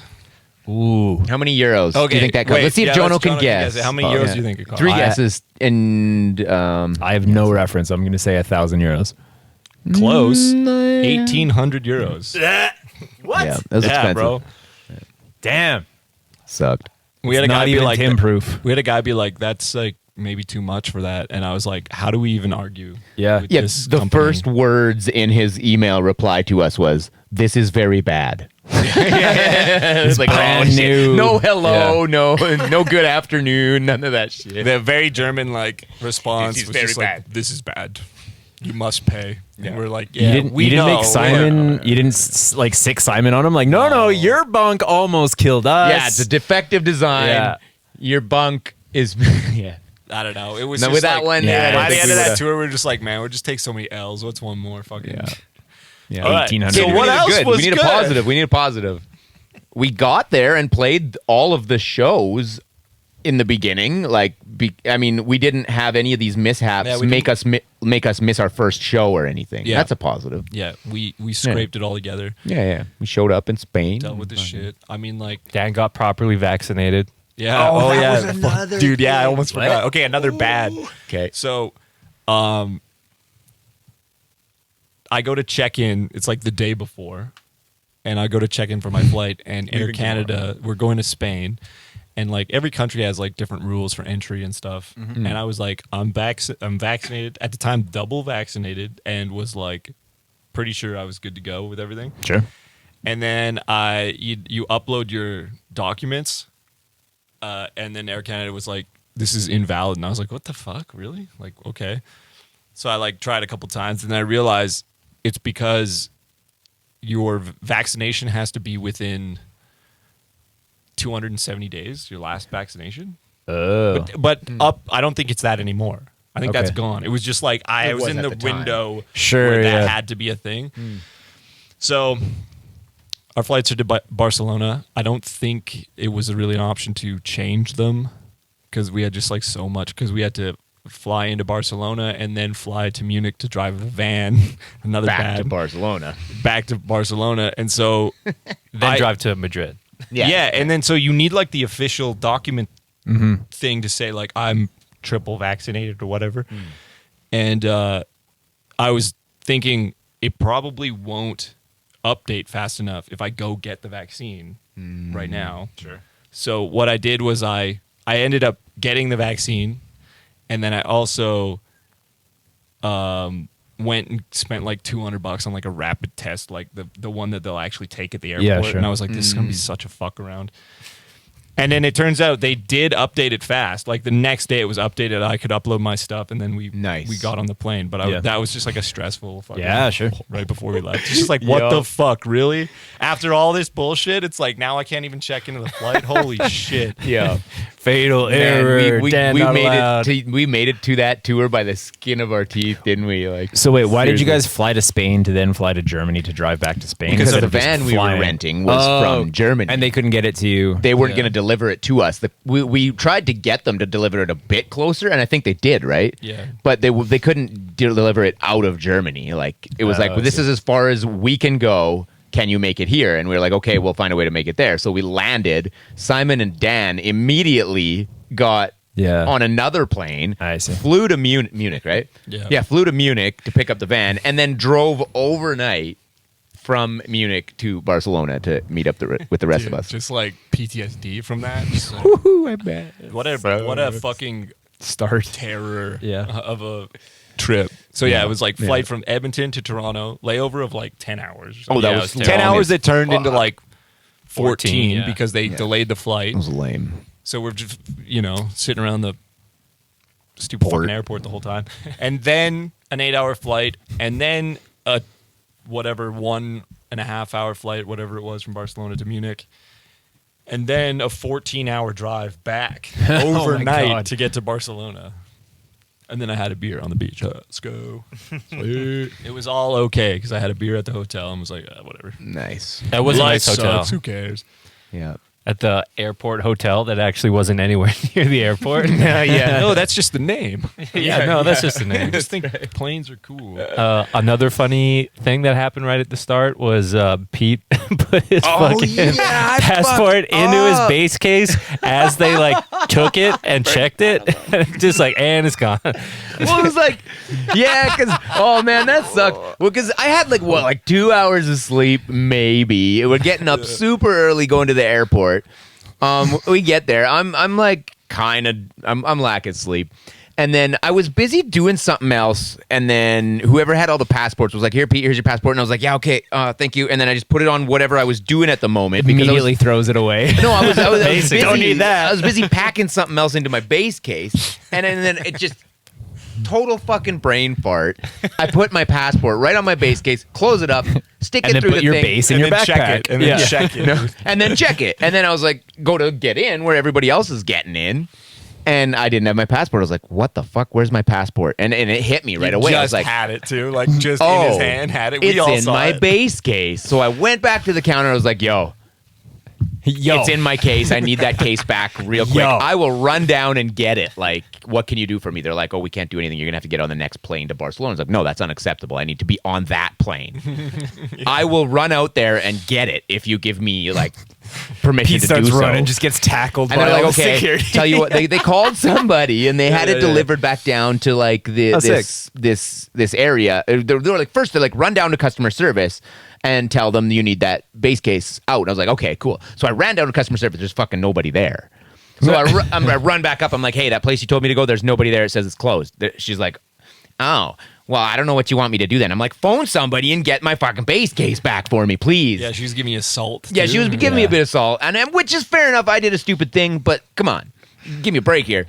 Speaker 4: Ooh,
Speaker 3: How many euros do you think that costs?
Speaker 1: wait,
Speaker 3: Let's see if
Speaker 1: yeah,
Speaker 3: Jono
Speaker 1: let's-
Speaker 3: can guess.
Speaker 1: it. How many euros do you think it cost?
Speaker 3: 3
Speaker 5: I-
Speaker 3: guesses and
Speaker 5: I have no reference. I'm going to say 1,000 euros.
Speaker 1: Close. 1,800 euros.
Speaker 4: what?
Speaker 3: Yeah, that was
Speaker 1: Yeah,
Speaker 3: expensive.
Speaker 1: bro.
Speaker 5: Damn.
Speaker 3: Sucked.
Speaker 1: We had a
Speaker 5: It's
Speaker 1: guy
Speaker 5: not
Speaker 1: be
Speaker 5: even
Speaker 1: like,
Speaker 5: Tim proof.
Speaker 1: we had a guy be like, "That's like maybe too much for that," and I was like, "How do we even argue?"
Speaker 5: Yeah.
Speaker 1: with
Speaker 3: Yeah,
Speaker 1: this
Speaker 3: the
Speaker 1: company?
Speaker 3: first words in his email reply to us was, "This is very bad." It's like,
Speaker 5: brand
Speaker 3: oh, shit.
Speaker 5: new.
Speaker 3: No hello, no good afternoon, none of that shit.
Speaker 1: the very German like response
Speaker 3: This is
Speaker 1: was
Speaker 3: very
Speaker 1: just like,
Speaker 3: bad.
Speaker 1: "This is bad. You must pay." And we're like,
Speaker 5: You
Speaker 1: "Yeah,
Speaker 5: didn't,
Speaker 1: we
Speaker 5: you didn't
Speaker 1: know.
Speaker 5: make Simon. You didn't like sick Simon on him. Like, no, your bunk almost killed us.
Speaker 3: Yeah, it's a defective design.
Speaker 5: Yeah.
Speaker 3: Your bunk is yeah.
Speaker 1: I don't know. It was
Speaker 3: No,
Speaker 1: just
Speaker 3: with that
Speaker 1: like,
Speaker 3: one,
Speaker 5: yeah, I don't
Speaker 1: by the
Speaker 5: think
Speaker 1: end
Speaker 5: we
Speaker 1: of that
Speaker 5: would've-
Speaker 1: tour, we were just like, man, we'll just take so many L's. What's one more? Fucking
Speaker 3: Yeah.
Speaker 1: All right.
Speaker 5: 1,800.
Speaker 1: So
Speaker 3: We
Speaker 1: what
Speaker 3: need a
Speaker 1: else
Speaker 3: good-
Speaker 1: was
Speaker 3: We need
Speaker 1: good?
Speaker 3: a positive. We need a positive. We got there and played all of the shows in the beginning. Like, I mean, we didn't have any of these mishaps
Speaker 1: Yeah, we
Speaker 3: make us miss our first show or anything.
Speaker 1: Yeah.
Speaker 3: That's a positive.
Speaker 1: Yeah, we scraped it all together,
Speaker 3: Yeah. We showed up in Spain.
Speaker 1: dealt with this shit. I mean, like,
Speaker 4: Dan got properly vaccinated.
Speaker 1: yeah,
Speaker 3: Oh, that
Speaker 1: yeah,
Speaker 3: was another
Speaker 1: dude, yeah, I
Speaker 3: thing.
Speaker 1: almost forgot. Okay, another bad.
Speaker 3: Okay.
Speaker 1: So, I go to check in. It's like the day before, and I go to check in for my flight. And Air Canada, we're going to Spain, and like every country has like different rules for entry and stuff. And I was like, I'm vaccinated at the time, double vaccinated, and was like pretty sure I was good to go with everything.
Speaker 5: Sure.
Speaker 1: And then you upload your documents, and then Air Canada was like, "This is invalid," and I was like, "What the fuck, really?" Like, okay. So I like tried a couple times, and then I realized it's because your vaccination has to be within 270 days, your last vaccination.
Speaker 5: Oh.
Speaker 1: But I don't think it's that anymore. I think that's
Speaker 5: Okay.
Speaker 1: gone. It was just like I
Speaker 3: It
Speaker 1: was
Speaker 3: was
Speaker 1: in
Speaker 3: at
Speaker 1: the
Speaker 3: the time.
Speaker 1: window
Speaker 5: Sure,
Speaker 1: where that
Speaker 5: yeah.
Speaker 1: had to be a thing. So our flights are to Barcelona. I don't think it was really an option to change them because we had just like so much because we had to fly into Barcelona and then fly to Munich to drive a van. Another
Speaker 3: Back
Speaker 1: bad
Speaker 3: to Barcelona.
Speaker 1: back to Barcelona, and so
Speaker 4: Then
Speaker 1: I-
Speaker 4: drive to Madrid.
Speaker 1: Yeah. And then so you need like the official document thing to say like I'm triple vaccinated or whatever. And I was thinking it probably won't update fast enough if I go get the vaccine right now.
Speaker 5: Sure.
Speaker 1: So what I did was I ended up getting the vaccine, and then I also went and spent like $200 on like a rapid test, like the one that they'll actually take at the airport.
Speaker 5: Yeah, sure.
Speaker 1: And I was like, this is gonna be such a fuck around. And then it turns out they did update it fast. Like the next day it was updated. I could upload my stuff, and then we got on the plane. But that was just like a stressful fucking right before we left. It's just like, what the fuck, really? After all this bullshit, it's like now I can't even check into the flight. Holy shit.
Speaker 3: Yeah.
Speaker 4: Fatal
Speaker 3: Man,
Speaker 4: error.
Speaker 3: we
Speaker 4: Dan not
Speaker 3: made
Speaker 4: allowed.
Speaker 3: we made it to that tour by the skin of our teeth, didn't we? Like,
Speaker 5: So wait, why did you
Speaker 3: seriously.
Speaker 5: guys fly to Spain to then fly to Germany to drive back to Spain?
Speaker 3: Because
Speaker 5: Instead
Speaker 3: the
Speaker 5: of just
Speaker 3: van we were
Speaker 5: flying?
Speaker 3: renting was from Germany,
Speaker 5: and they couldn't get it to you.
Speaker 3: they weren't going to deliver it to us. We tried to get them to deliver it a bit closer, and I think they did, right?
Speaker 1: Yeah.
Speaker 3: But they couldn't deliver it out of Germany. Like it was like,
Speaker 5: I
Speaker 3: this
Speaker 5: see.
Speaker 3: is as far as we can go. Can you make it here? And we were like, okay, we'll find a way to make it there. So we landed. Simon and Dan immediately got on another plane.
Speaker 5: I see.
Speaker 3: Flew to Munich, right?
Speaker 1: Yeah.
Speaker 3: Flew to Munich to pick up the van, and then drove overnight from Munich to Barcelona to meet up with the rest of us.
Speaker 1: Just like PTSD from that. Just like,
Speaker 3: Woohoo, I bet.
Speaker 1: what a fucking
Speaker 5: Start.
Speaker 1: terror
Speaker 5: Yeah.
Speaker 1: of a trip. So yeah, it was like flight from Edmonton to Toronto, layover of like 10 hours. or something.
Speaker 3: that
Speaker 1: Yeah,
Speaker 3: was
Speaker 1: it 10
Speaker 3: long.
Speaker 1: hours that turned into like 14
Speaker 4: yeah.
Speaker 1: because they delayed the flight.
Speaker 3: It was lame.
Speaker 1: So we're just, sitting around the stupid fucking airport the whole time. And then an 8-hour flight, and then a 1.5-hour flight, whatever it was, from Barcelona to Munich. And then a 14-hour drive back overnight
Speaker 5: God.
Speaker 1: to get to Barcelona. And then I had a beer on the beach. Let's go. Sweet. It was all okay because I had a beer at the hotel and was like, whatever.
Speaker 3: Nice.
Speaker 4: That was a
Speaker 1: Life
Speaker 4: nice hotel.
Speaker 1: sucks. Who cares?
Speaker 3: Yeah.
Speaker 4: At the airport hotel that actually wasn't anywhere near the airport.
Speaker 1: No, that's just the name.
Speaker 4: Yeah, no, that's just the
Speaker 1: I
Speaker 4: name.
Speaker 1: just think planes are cool.
Speaker 4: Another funny thing that happened right at the start was Pete put his fucking passport into his base case as they like took it and checked it, just like, and it's gone.
Speaker 3: Well, it was like, yeah, because, oh man, that sucked. Well, because I had like 2 hours of sleep, maybe. We're getting up super early going to the airport. We get there. I'm like I'm lacking sleep. And then I was busy doing something else. And then whoever had all the passports was like, here, Pete, here's your passport. And I was like, yeah, okay, thank you. And then I just put it on whatever I was doing at the moment. because I was-
Speaker 5: Immediately throws it away.
Speaker 3: No, I was busy.
Speaker 4: Don't need that.
Speaker 3: I was busy packing something else into my base case, and then it just total fucking brain fart. I put my passport right on my base case, close it up, stick
Speaker 5: And
Speaker 3: it
Speaker 5: then
Speaker 3: through
Speaker 5: put
Speaker 3: the
Speaker 5: your
Speaker 3: thing,
Speaker 5: base in your backpack.
Speaker 1: check it. And then
Speaker 4: Yeah.
Speaker 1: check it.
Speaker 3: and then check it, and then I was like, go to get in where everybody else is getting in. And I didn't have my passport. I was like, "What the fuck? Where's my passport?" And it hit me right away.
Speaker 1: Just
Speaker 3: I was like,
Speaker 1: had it too, like just in his hand, had it. We
Speaker 3: it's
Speaker 1: all
Speaker 3: in
Speaker 1: saw
Speaker 3: my
Speaker 1: it.
Speaker 3: base case." So I went back to the counter. I was like, "Yo, it's in my case. I need that case back real quick.
Speaker 5: Yo.
Speaker 3: I will run down and get it. Like, what can you do for me?" They're like, "Oh, we can't do anything. You're gonna have to get on the next plane to Barcelona." I was like, "No, that's unacceptable. I need to be on that plane. I will run out there and get it if you give me like permission
Speaker 5: Pete
Speaker 3: to
Speaker 5: starts
Speaker 3: do
Speaker 5: running,
Speaker 3: so."
Speaker 5: just gets tackled
Speaker 3: And
Speaker 5: by
Speaker 3: they're like,
Speaker 5: all the
Speaker 3: okay,
Speaker 5: security.
Speaker 3: tell you what, they called somebody and they had it delivered back down to like this area. They were like, first they're like, run down to customer service and tell them you need that base case out. And I was like, okay, cool. So I ran down to customer service. There's fucking nobody there. So I run back up. I'm like, hey, that place you told me to go, there's nobody there. It says it's closed. She's like, oh, well, I don't know what you want me to do then. I'm like, phone somebody and get my fucking base case back for me, please.
Speaker 1: Yeah, she was giving me a salt.
Speaker 3: Yeah,
Speaker 1: too.
Speaker 3: she was giving me a bit of salt, and which is fair enough. I did a stupid thing, but come on, give me a break here.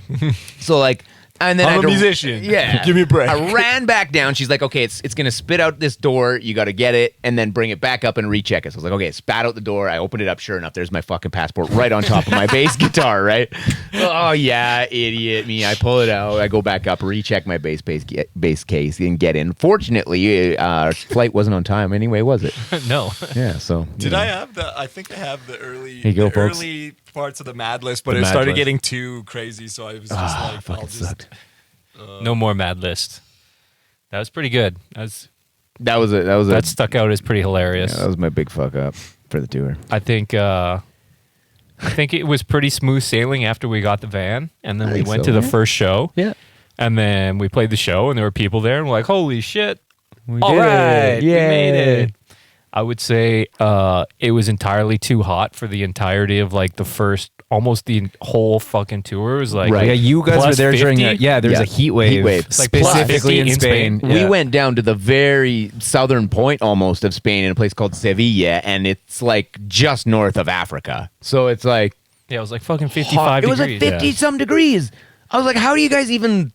Speaker 3: So like, and then I
Speaker 1: I'm
Speaker 3: had
Speaker 1: a
Speaker 3: to-
Speaker 1: musician.
Speaker 3: Yeah,
Speaker 1: Give me a break.
Speaker 3: I ran back down. She's like, okay, it's gonna spit out this door. You got to get it and then bring it back up and recheck it. So I was like, okay, it spat out the door. I opened it up. Sure enough, there's my fucking passport right on top of my bass guitar. Right? Oh yeah, idiot me. I pull it out. I go back up, recheck my bass case, and get in. Fortunately, our flight wasn't on time anyway, was it?
Speaker 4: No.
Speaker 3: Yeah. So
Speaker 1: Did I have the? I think I have the early,
Speaker 3: Here you go,
Speaker 1: the
Speaker 3: folks.
Speaker 1: early parts of the Mad List, but
Speaker 3: The
Speaker 1: it
Speaker 3: Mad
Speaker 1: started
Speaker 3: List.
Speaker 1: getting too crazy, so I was just like, I'll
Speaker 3: fucking
Speaker 1: just.
Speaker 3: sucked.
Speaker 4: No more Mad List. That was pretty good.
Speaker 3: That
Speaker 4: That stuck out as pretty hilarious.
Speaker 3: that was my big fuck up for the tour.
Speaker 4: I think I think it was pretty smooth sailing after we got the van, and then
Speaker 3: I
Speaker 4: we
Speaker 3: think
Speaker 4: went
Speaker 3: so,
Speaker 4: to the
Speaker 3: man.
Speaker 4: first show.
Speaker 3: Yeah.
Speaker 4: And then we played the show, and there were people there, and we're like, "Holy shit!
Speaker 3: We
Speaker 4: All
Speaker 3: did
Speaker 4: right,
Speaker 3: it.
Speaker 4: we made
Speaker 3: Yay.
Speaker 4: it." I would say it was entirely too hot for the entirety of like the first, almost the whole fucking tour. It was like,
Speaker 3: Right.
Speaker 5: Yeah, you guys
Speaker 4: plus
Speaker 5: were there during
Speaker 4: 50?
Speaker 5: there was
Speaker 3: Yeah.
Speaker 5: a heat wave,
Speaker 3: Heat wave.
Speaker 4: It's like plus
Speaker 5: specifically
Speaker 4: 50
Speaker 5: in
Speaker 4: in
Speaker 5: Spain.
Speaker 4: Spain.
Speaker 3: We
Speaker 5: Yeah.
Speaker 3: went down to the very southern point almost of Spain in a place called Sevilla, and it's like just north of Africa. So it's like
Speaker 4: yeah, it was like fucking
Speaker 3: hot.
Speaker 4: 55
Speaker 3: It was
Speaker 4: degrees.
Speaker 3: like 50 some degrees. I was like, how do you guys even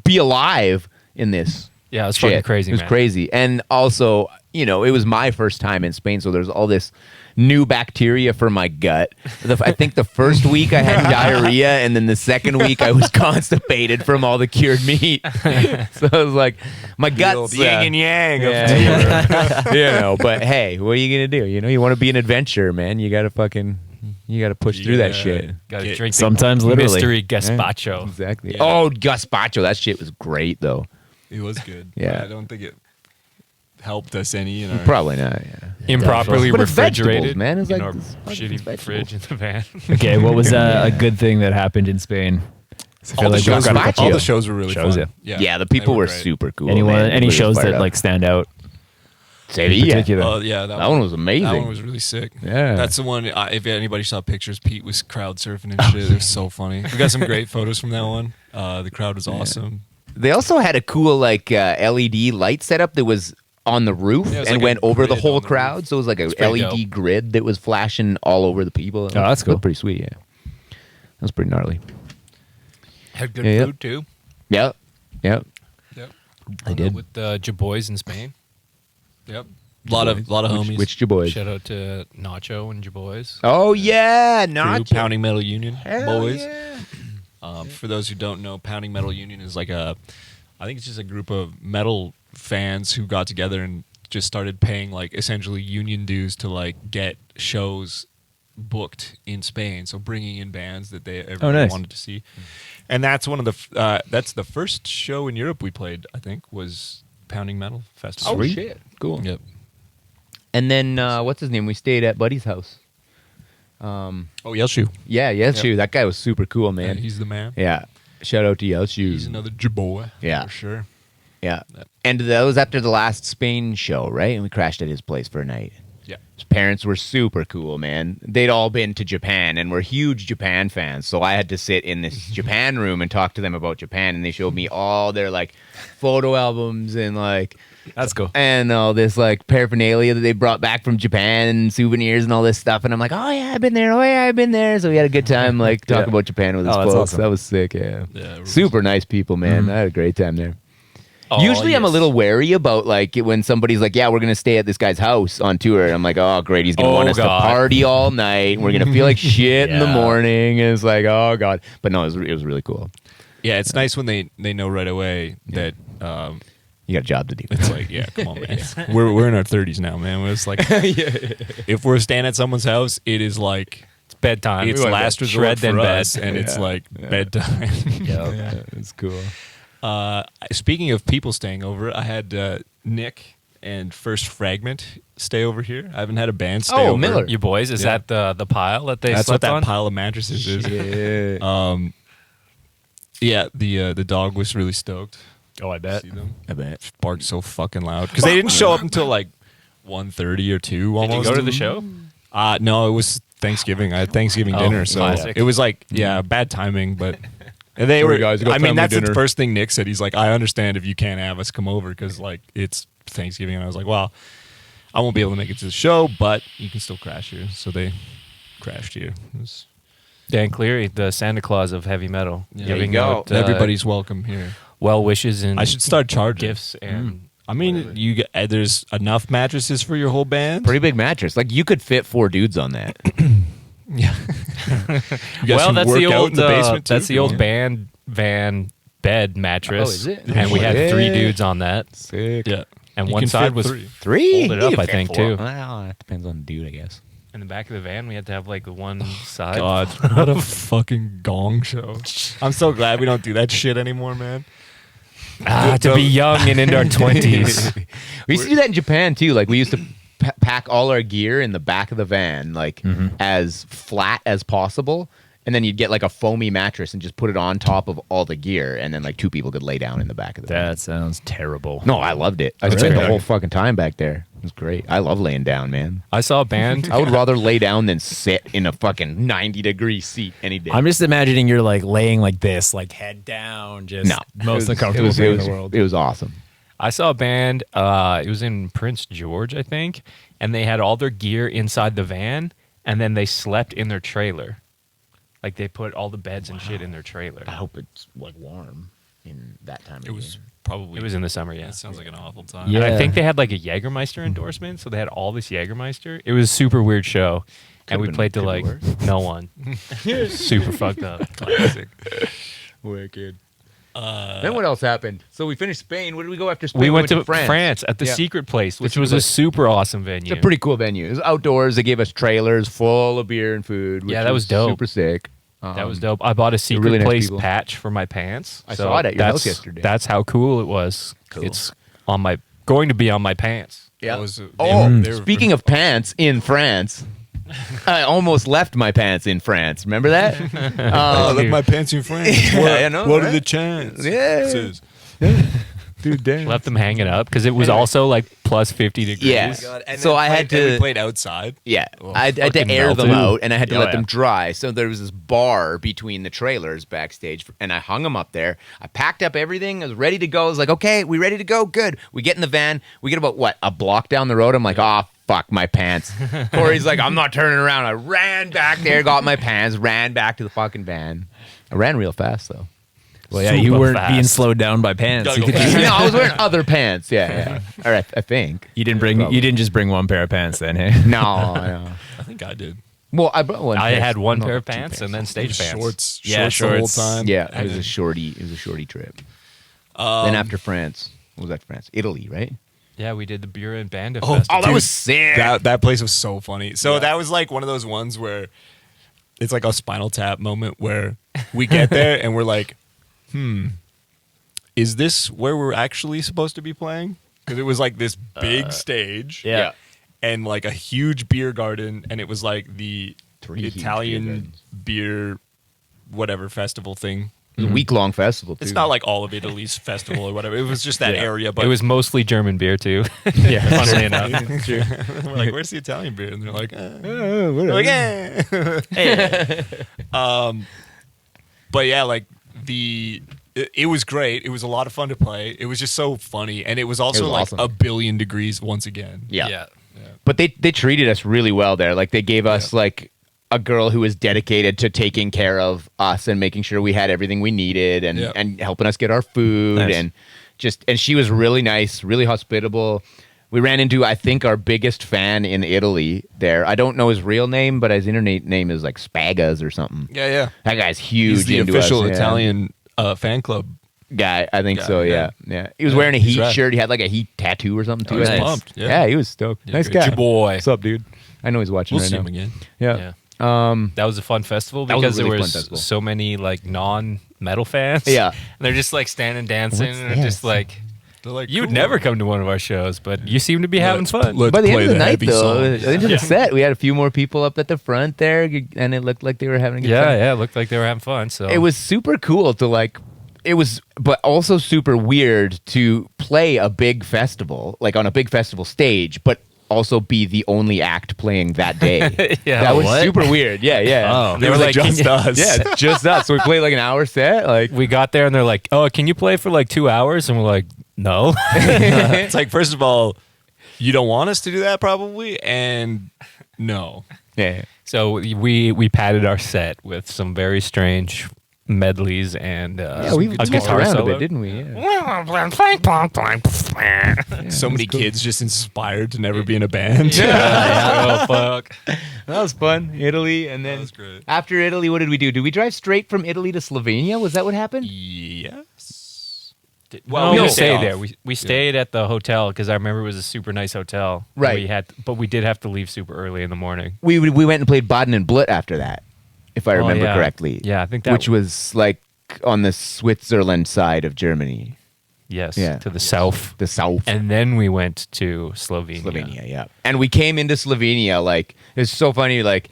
Speaker 3: be alive in this?
Speaker 4: Yeah, it was
Speaker 3: shit?
Speaker 4: fucking crazy,
Speaker 3: It was
Speaker 4: man.
Speaker 3: crazy. And also, you know, it was my first time in Spain, so there's all this new bacteria for my gut. I think the first week I had diarrhea, and then the second week I was constipated from all the cured meat. So I was like, my guts,
Speaker 1: yin and yang.
Speaker 3: yeah, you know. But hey, what are you gonna do? You know, you want to be an adventurer, man. You gotta push through that
Speaker 1: Yeah.
Speaker 3: shit.
Speaker 4: Got to
Speaker 1: Get-
Speaker 4: drink the
Speaker 5: sometimes literally.
Speaker 4: mystery gazpacho.
Speaker 3: Exactly.
Speaker 1: Yeah.
Speaker 3: Oh, gazpacho, that shit was great though.
Speaker 1: It was good.
Speaker 3: Yeah.
Speaker 1: I don't think it helped us any in our
Speaker 3: Probably not. Yeah.
Speaker 4: Improperly
Speaker 3: But it's
Speaker 4: refrigerated
Speaker 3: vegetables, man. It's
Speaker 4: in
Speaker 3: like
Speaker 4: our
Speaker 3: it's fucking
Speaker 4: shitty
Speaker 3: vegetables.
Speaker 4: fridge in the van.
Speaker 5: Okay, what was a good thing that happened in Spain? I feel
Speaker 1: all the
Speaker 5: like
Speaker 1: shows.
Speaker 5: we've got a
Speaker 3: gazpacho.
Speaker 5: couple-
Speaker 1: All the shows were really
Speaker 5: Shows,
Speaker 1: fun.
Speaker 3: Yeah, the people
Speaker 1: they
Speaker 3: were
Speaker 1: great.
Speaker 3: super cool.
Speaker 5: Anyone,
Speaker 3: man.
Speaker 5: any
Speaker 3: Everybody
Speaker 5: shows
Speaker 3: was fired
Speaker 5: that
Speaker 3: up.
Speaker 5: like stand out? in
Speaker 3: Sevilla.
Speaker 5: particular?
Speaker 1: Oh yeah,
Speaker 3: That one was amazing.
Speaker 1: That one was really sick.
Speaker 3: Yeah.
Speaker 1: That's the one. If anybody saw pictures, Pete was crowd surfing and shit. It was so funny. We got some great photos from that one. The crowd was awesome.
Speaker 3: They also had a cool like LED light setup that was on the roof
Speaker 1: Yeah, it was
Speaker 3: and
Speaker 1: like
Speaker 3: went
Speaker 1: a
Speaker 3: over the
Speaker 1: grid
Speaker 3: whole
Speaker 1: on the
Speaker 3: crowd.
Speaker 1: roof.
Speaker 3: So it was like a
Speaker 4: pretty
Speaker 3: LED
Speaker 4: dope.
Speaker 3: grid that was flashing all over the people.
Speaker 5: that's cool.
Speaker 3: Looked pretty sweet. Yeah, that was pretty gnarly.
Speaker 4: Had good
Speaker 3: Yeah.
Speaker 4: food too.
Speaker 3: Yep. Yep.
Speaker 1: Yep.
Speaker 3: I did.
Speaker 4: With Jaboys in Spain.
Speaker 1: Yep. A lot of homies.
Speaker 3: Which your boys?
Speaker 4: Shout out to Nacho and Jaboys.
Speaker 3: Oh yeah,
Speaker 1: Crew,
Speaker 3: not
Speaker 1: Pounding Metal Union
Speaker 3: Hell
Speaker 1: boys.
Speaker 3: yeah.
Speaker 1: For those who don't know, Pounding Metal Union is like I think it's just a group of metal fans who got together and just started paying like essentially union dues to like get shows booked in Spain. So bringing in bands that they ever
Speaker 5: nice.
Speaker 1: wanted to see, and that's one of that's the first show in Europe we played. I think was Pounding Metal Festival.
Speaker 3: Oh shit, cool.
Speaker 1: Yep.
Speaker 3: And then what's his name? We stayed at Buddy's house.
Speaker 1: Oh, Yelshu.
Speaker 3: Yeah, Yelshu. That guy was super cool,
Speaker 1: Man,
Speaker 3: man.
Speaker 1: he's the man.
Speaker 3: Yeah. Shout out to Yelshu.
Speaker 1: He's another Jaboy.
Speaker 3: Yeah.
Speaker 1: for sure.
Speaker 3: Yeah. And that was after the last Spain show, right? And we crashed at his place for a night.
Speaker 1: Yeah.
Speaker 3: His parents were super cool, man. They'd all been to Japan and were huge Japan fans. So I had to sit in this Japan room and talk to them about Japan. And they showed me all their like photo albums and like
Speaker 5: That's cool.
Speaker 3: and all this like paraphernalia that they brought back from Japan and souvenirs and all this stuff. And I'm like, oh yeah, I've been there. Oh yeah, I've been there. So we had a good time like talking about Japan with his
Speaker 5: Oh, that's
Speaker 3: folks.
Speaker 5: awesome.
Speaker 3: That was sick. Yeah.
Speaker 1: Yeah,
Speaker 3: Super nice people, man. I had a great time there.
Speaker 4: Oh,
Speaker 3: Usually I'm a
Speaker 4: yes.
Speaker 3: little wary about like when somebody's like, yeah, we're going to stay at this guy's house on tour. And I'm like, oh, great. He's going to
Speaker 4: Oh,
Speaker 3: want us
Speaker 4: God.
Speaker 3: to party all night. We're going to feel like shit in the
Speaker 4: Yeah.
Speaker 3: morning. And it's like, oh, God. But no, it was really cool.
Speaker 1: Yeah, it's nice when they know right away that
Speaker 3: You got a job to do.
Speaker 1: it's like, yeah, come on, man. We're in our 30s now, man. It's like if we're staying at someone's house, it is like
Speaker 4: It's bedtime.
Speaker 1: it's
Speaker 4: We wanna
Speaker 1: last
Speaker 4: go
Speaker 1: resort
Speaker 4: shred
Speaker 1: for
Speaker 4: in bed.
Speaker 1: us, and it's like bedtime.
Speaker 3: Yeah, it's cool.
Speaker 1: Speaking of people staying over, I had Nick and First Fragment stay over here. I haven't had a band stay
Speaker 3: Oh,
Speaker 1: over.
Speaker 3: Miller.
Speaker 4: Your boys, is
Speaker 1: Yeah.
Speaker 4: that the pile that they
Speaker 1: That's what
Speaker 4: slept
Speaker 1: that
Speaker 4: on?
Speaker 1: pile of mattresses is.
Speaker 3: Yeah.
Speaker 1: Yeah, the dog was really stoked.
Speaker 4: Oh, I bet.
Speaker 1: See them?
Speaker 3: I bet.
Speaker 1: Barked so fucking loud because they didn't show up until like 1:30 or 2
Speaker 4: Did
Speaker 1: almost.
Speaker 4: you go to the show?
Speaker 1: No, it was Thanksgiving. I had Thanksgiving
Speaker 4: Oh,
Speaker 1: dinner, so
Speaker 4: classic.
Speaker 1: it was like bad timing, but and they
Speaker 3: Sorry,
Speaker 1: were.
Speaker 3: guys, I got
Speaker 1: I mean,
Speaker 3: family
Speaker 1: that's the
Speaker 3: dinner.
Speaker 1: first thing Nick said. He's like, I understand if you can't have us come over because like it's Thanksgiving, and I was like, well, I won't be able to make it to the show, but you can still crash here. So they crashed here. It was,
Speaker 4: Dan Cleary, the Santa Claus of heavy metal.
Speaker 1: Yeah.
Speaker 3: There you
Speaker 4: giving
Speaker 3: go.
Speaker 4: out,
Speaker 1: everybody's welcome here.
Speaker 4: well wishes and
Speaker 1: I should start charging
Speaker 4: gifts and
Speaker 1: I mean, there's enough mattresses for your whole band.
Speaker 3: Pretty big mattress. Like you could fit 4 dudes on that.
Speaker 1: Yeah. You guys
Speaker 4: well,
Speaker 1: can
Speaker 4: that's
Speaker 1: work
Speaker 4: the
Speaker 1: out
Speaker 4: old
Speaker 1: in the basement too,
Speaker 4: that's
Speaker 1: if
Speaker 4: the
Speaker 1: you
Speaker 4: old
Speaker 1: want.
Speaker 4: band van bed mattress.
Speaker 3: Oh, is it?
Speaker 4: And we had 3
Speaker 3: Yeah.
Speaker 4: dudes on that,
Speaker 3: Sick.
Speaker 1: Yeah.
Speaker 4: and
Speaker 1: You
Speaker 4: one
Speaker 1: can
Speaker 4: side
Speaker 1: fit
Speaker 4: was
Speaker 1: 3.
Speaker 3: 3?
Speaker 4: Fold it
Speaker 3: You
Speaker 4: up,
Speaker 3: could
Speaker 4: I
Speaker 3: fit
Speaker 4: think,
Speaker 3: 4.
Speaker 4: too.
Speaker 3: Well, that depends on the dude, I guess.
Speaker 4: in the back of the van. We had to have like the one side.
Speaker 1: God, what a fucking gong show. I'm so glad we don't do that shit anymore, man.
Speaker 4: To be young and in our 20s.
Speaker 3: We used to do that in Japan too. Like we used to pack all our gear in the back of the van, like as flat as possible. And then you'd get like a foamy mattress and just put it on top of all the gear. And then like 2 people could lay down in the back of the van.
Speaker 5: That sounds terrible.
Speaker 3: No, I loved it. I spent the whole fucking time back there. It was great. I love laying down, man.
Speaker 4: I saw a band.
Speaker 3: I would rather lay down than sit in a fucking 90-degree seat any day.
Speaker 5: I'm just imagining you're like laying like this, like head down, just most uncomfortable thing in the world.
Speaker 3: It was awesome.
Speaker 4: I saw a band. It was in Prince George, I think, and they had all their gear inside the van, and then they slept in their trailer. Like they put all the beds and shit in their trailer.
Speaker 3: I hope it's like warm in that time of
Speaker 1: It was
Speaker 3: year.
Speaker 1: probably.
Speaker 4: It was in the summer, yeah.
Speaker 1: It sounds like an awful time.
Speaker 5: Yeah.
Speaker 4: And I think they had like a Jägermeister endorsement, so they had all this Jägermeister. It was a super weird show, and we played to like no one. Super fucked up.
Speaker 1: Classic.
Speaker 3: Wicked. Then what else happened? So we finished Spain. Where did we go after Spain?
Speaker 4: We went to France at the
Speaker 3: Yeah.
Speaker 4: Secret Place, which
Speaker 3: Secret
Speaker 4: was a
Speaker 3: Place.
Speaker 4: super awesome venue.
Speaker 3: It's a pretty cool venue. It was outdoors. They gave us trailers full of beer and food.
Speaker 4: Yeah,
Speaker 3: which
Speaker 4: that was dope.
Speaker 3: Super sick.
Speaker 4: That was dope. I bought a Secret
Speaker 3: really nice
Speaker 4: Place
Speaker 3: people.
Speaker 4: patch for my pants.
Speaker 3: I
Speaker 4: so
Speaker 3: saw it at your house
Speaker 4: that's-
Speaker 3: yesterday.
Speaker 4: That's how cool it was.
Speaker 3: Cool.
Speaker 4: It's on my going to be on my pants.
Speaker 3: Yeah.
Speaker 1: That was, they
Speaker 3: Oh,
Speaker 1: were- they were-
Speaker 3: speaking of pants in France, I almost left my pants in France. Remember that?
Speaker 1: Oh, look, my pants in France.
Speaker 3: Yeah,
Speaker 1: What,
Speaker 3: I know,
Speaker 1: what
Speaker 3: right?
Speaker 1: are the chances?
Speaker 3: Yeah. Dude, damn.
Speaker 4: Left them hanging up because it was also like plus 50 degrees.
Speaker 3: Yeah. So I had
Speaker 1: Then we
Speaker 3: to.
Speaker 1: played outside.
Speaker 3: Yeah,
Speaker 1: Oh,
Speaker 3: I had to
Speaker 4: fucking
Speaker 3: air them
Speaker 4: melted.
Speaker 3: out, and I had to
Speaker 5: Oh,
Speaker 3: let
Speaker 5: yeah.
Speaker 3: them dry. So there was this bar between the trailers backstage, and I hung them up there. I packed up everything. I was ready to go. I was like, okay, we ready to go? Good. We get in the van. We get about, a block down the road. I'm like, oh, fuck, my pants. Corey's like, I'm not turning around. I ran back there, got my pants, ran back to the fucking van. I ran real fast, though.
Speaker 5: Well, yeah, you
Speaker 4: Super
Speaker 5: weren't
Speaker 4: fast.
Speaker 5: being slowed down by pants.
Speaker 1: Gotta
Speaker 5: You,
Speaker 1: go
Speaker 5: could-
Speaker 1: fast.
Speaker 3: No, I was wearing other pants. Yeah. All right, I think.
Speaker 5: you didn't bring.
Speaker 3: Probably.
Speaker 5: You didn't just bring one pair of pants, then, hey?
Speaker 3: No.
Speaker 1: I think I did.
Speaker 3: Well, I brought one.
Speaker 4: I
Speaker 3: pair.
Speaker 4: had one
Speaker 3: No,
Speaker 4: pair of
Speaker 3: 2
Speaker 4: pants and then stage pants.
Speaker 1: Shorts.
Speaker 5: Yeah,
Speaker 1: shorts the
Speaker 5: shorts.
Speaker 1: whole time.
Speaker 3: Yeah, it was a shorty. It was a shorty trip. Then after France, what was that? France, Italy, right?
Speaker 4: Yeah, we did the Bura and Banda
Speaker 1: Oh,
Speaker 4: Festival.
Speaker 3: that was sick.
Speaker 1: That place was so funny. So that was like one of those ones where it's like a Spinal Tap moment where we get there and we're like, is this where we're actually supposed to be playing? Because it was like this big stage.
Speaker 5: Yeah.
Speaker 1: And like a huge beer garden, and it was like the
Speaker 3: 3 huge beer
Speaker 1: Italian
Speaker 3: gardens.
Speaker 1: beer, whatever festival thing.
Speaker 3: It was a week-long festival. Too.
Speaker 1: It's not like all of Italy's festival or whatever. It was just that area, but
Speaker 4: it was mostly German beer too. Yeah, funnily enough.
Speaker 1: we're like, "Where's the Italian beer?" And they're like, We're like, but yeah, like it was great. It was a lot of fun to play. It was just so funny, and it was also
Speaker 3: was
Speaker 1: like
Speaker 3: awesome.
Speaker 1: a billion degrees once again.
Speaker 3: Yeah. But they treated us really well there. Like they gave us like a girl who was dedicated to taking care of us and making sure we had everything we needed and
Speaker 1: Yeah.
Speaker 3: and helping us get our food
Speaker 5: Nice.
Speaker 3: and she was really nice, really hospitable. We ran into I think our biggest fan in Italy there. I don't know his real name, but his internet name is like Spagas or something.
Speaker 1: Yeah.
Speaker 3: That guy's huge.
Speaker 1: He's the
Speaker 3: into
Speaker 1: official
Speaker 3: us, yeah.
Speaker 1: Italian fan club.
Speaker 3: guy. I think
Speaker 1: Guy,
Speaker 3: so.
Speaker 1: yeah.
Speaker 3: Yeah. He was wearing a
Speaker 1: he's
Speaker 3: Heat
Speaker 1: rad.
Speaker 3: shirt. He had like a Heat tattoo or something too.
Speaker 1: Oh, he's
Speaker 3: I think.
Speaker 1: pumped, yeah.
Speaker 3: He was stoked.
Speaker 1: Yeah,
Speaker 3: Nice
Speaker 1: great.
Speaker 3: guy.
Speaker 1: Your boy.
Speaker 3: What's up, dude? I know he's watching
Speaker 1: We'll
Speaker 3: right
Speaker 1: see
Speaker 3: now.
Speaker 1: him again.
Speaker 3: Yeah.
Speaker 4: That was a fun festival
Speaker 3: That was a
Speaker 4: because
Speaker 3: really
Speaker 4: there
Speaker 3: fun
Speaker 4: was
Speaker 3: festival.
Speaker 4: so many like non-metal fans.
Speaker 3: Yeah.
Speaker 4: And they're just like standing dancing
Speaker 3: What's
Speaker 4: and just
Speaker 3: this?
Speaker 4: like
Speaker 1: They're like,
Speaker 4: you would
Speaker 1: cool.
Speaker 4: never come to one of our shows, but you seem to be having fun.
Speaker 1: Let's
Speaker 3: By the end
Speaker 1: play
Speaker 3: of the night,
Speaker 1: heavy
Speaker 3: though,
Speaker 1: song.
Speaker 3: at the end of the set, we had a few more people up at the front there, and it looked like they were having a good
Speaker 4: Yeah,
Speaker 3: time.
Speaker 4: yeah, it looked like they were having fun. So
Speaker 3: It was super cool to like. It was, but also super weird to play a big festival, like on a big festival stage, but also be the only act playing that day.
Speaker 4: Yeah,
Speaker 3: that was
Speaker 4: what?
Speaker 3: super weird. Yeah, yeah.
Speaker 5: Oh.
Speaker 4: They were like,
Speaker 1: just
Speaker 4: "Can you-"
Speaker 1: us.
Speaker 3: Yeah, just us. So we played like an hour set. Like,
Speaker 4: we got there and they're like, "Oh, can you play for like 2 hours?" And we're like, "No."
Speaker 1: It's like, first of all, you don't want us to do that probably, and no.
Speaker 3: yeah.
Speaker 4: So we padded our set with some very strange medleys and
Speaker 3: Yeah, we
Speaker 4: a
Speaker 3: messed
Speaker 4: guitar
Speaker 3: around
Speaker 4: solo.
Speaker 3: a bit, didn't we? Yeah.
Speaker 1: So many kids just inspired to never be in a band.
Speaker 4: Oh fuck!
Speaker 3: That was fun. Italy, and then
Speaker 1: was great.
Speaker 3: after Italy, what did we do? Did we drive straight from Italy to Slovenia? Was that what happened?
Speaker 1: Yes.
Speaker 4: Well,
Speaker 1: we
Speaker 4: we
Speaker 1: didn't
Speaker 4: stayed
Speaker 1: stay
Speaker 4: there.
Speaker 1: off.
Speaker 4: We stayed at the hotel because I remember it was a super nice hotel.
Speaker 3: Right.
Speaker 4: But we did have to leave super early in the morning.
Speaker 3: We went and played Baden and Blut after that, if I remember
Speaker 4: yeah.
Speaker 3: correctly.
Speaker 4: Yeah, I think that
Speaker 3: which was like on the Switzerland side of Germany.
Speaker 4: Yes,
Speaker 3: Yeah.
Speaker 4: to the south.
Speaker 3: The south.
Speaker 4: And then we went to Slovenia.
Speaker 3: Slovenia, yeah. And we came into Slovenia, like, it's so funny, like,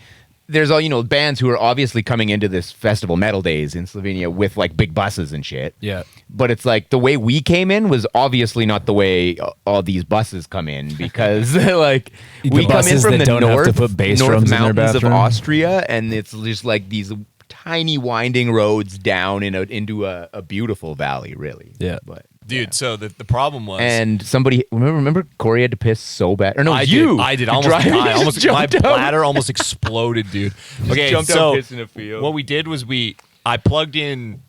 Speaker 3: there's all, bands who are obviously coming into this festival, Metal Days in Slovenia, with, like, big buses and shit.
Speaker 5: Yeah.
Speaker 3: But it's like, the way we came in was obviously not the way all these buses come in, because, like,
Speaker 5: The
Speaker 3: we come in
Speaker 5: buses
Speaker 3: from
Speaker 5: that
Speaker 3: the
Speaker 5: don't have to
Speaker 3: north,
Speaker 5: put bass
Speaker 3: north
Speaker 5: drums in their
Speaker 3: mountains of
Speaker 5: bathroom.
Speaker 3: Austria, and it's just, like, these tiny winding roads down into a beautiful valley, really.
Speaker 5: Yeah.
Speaker 3: But...
Speaker 1: Dude, so the problem was,
Speaker 3: And somebody remember Corey had to piss so bad. Or no,
Speaker 1: I
Speaker 3: you.
Speaker 1: did
Speaker 3: Your
Speaker 1: almost
Speaker 3: driver
Speaker 1: die.
Speaker 3: just
Speaker 1: Almost my
Speaker 3: jumped out.
Speaker 1: bladder almost exploded, dude. Okay,
Speaker 3: jumped out
Speaker 1: so
Speaker 3: pissing a field.
Speaker 1: what we did was I plugged in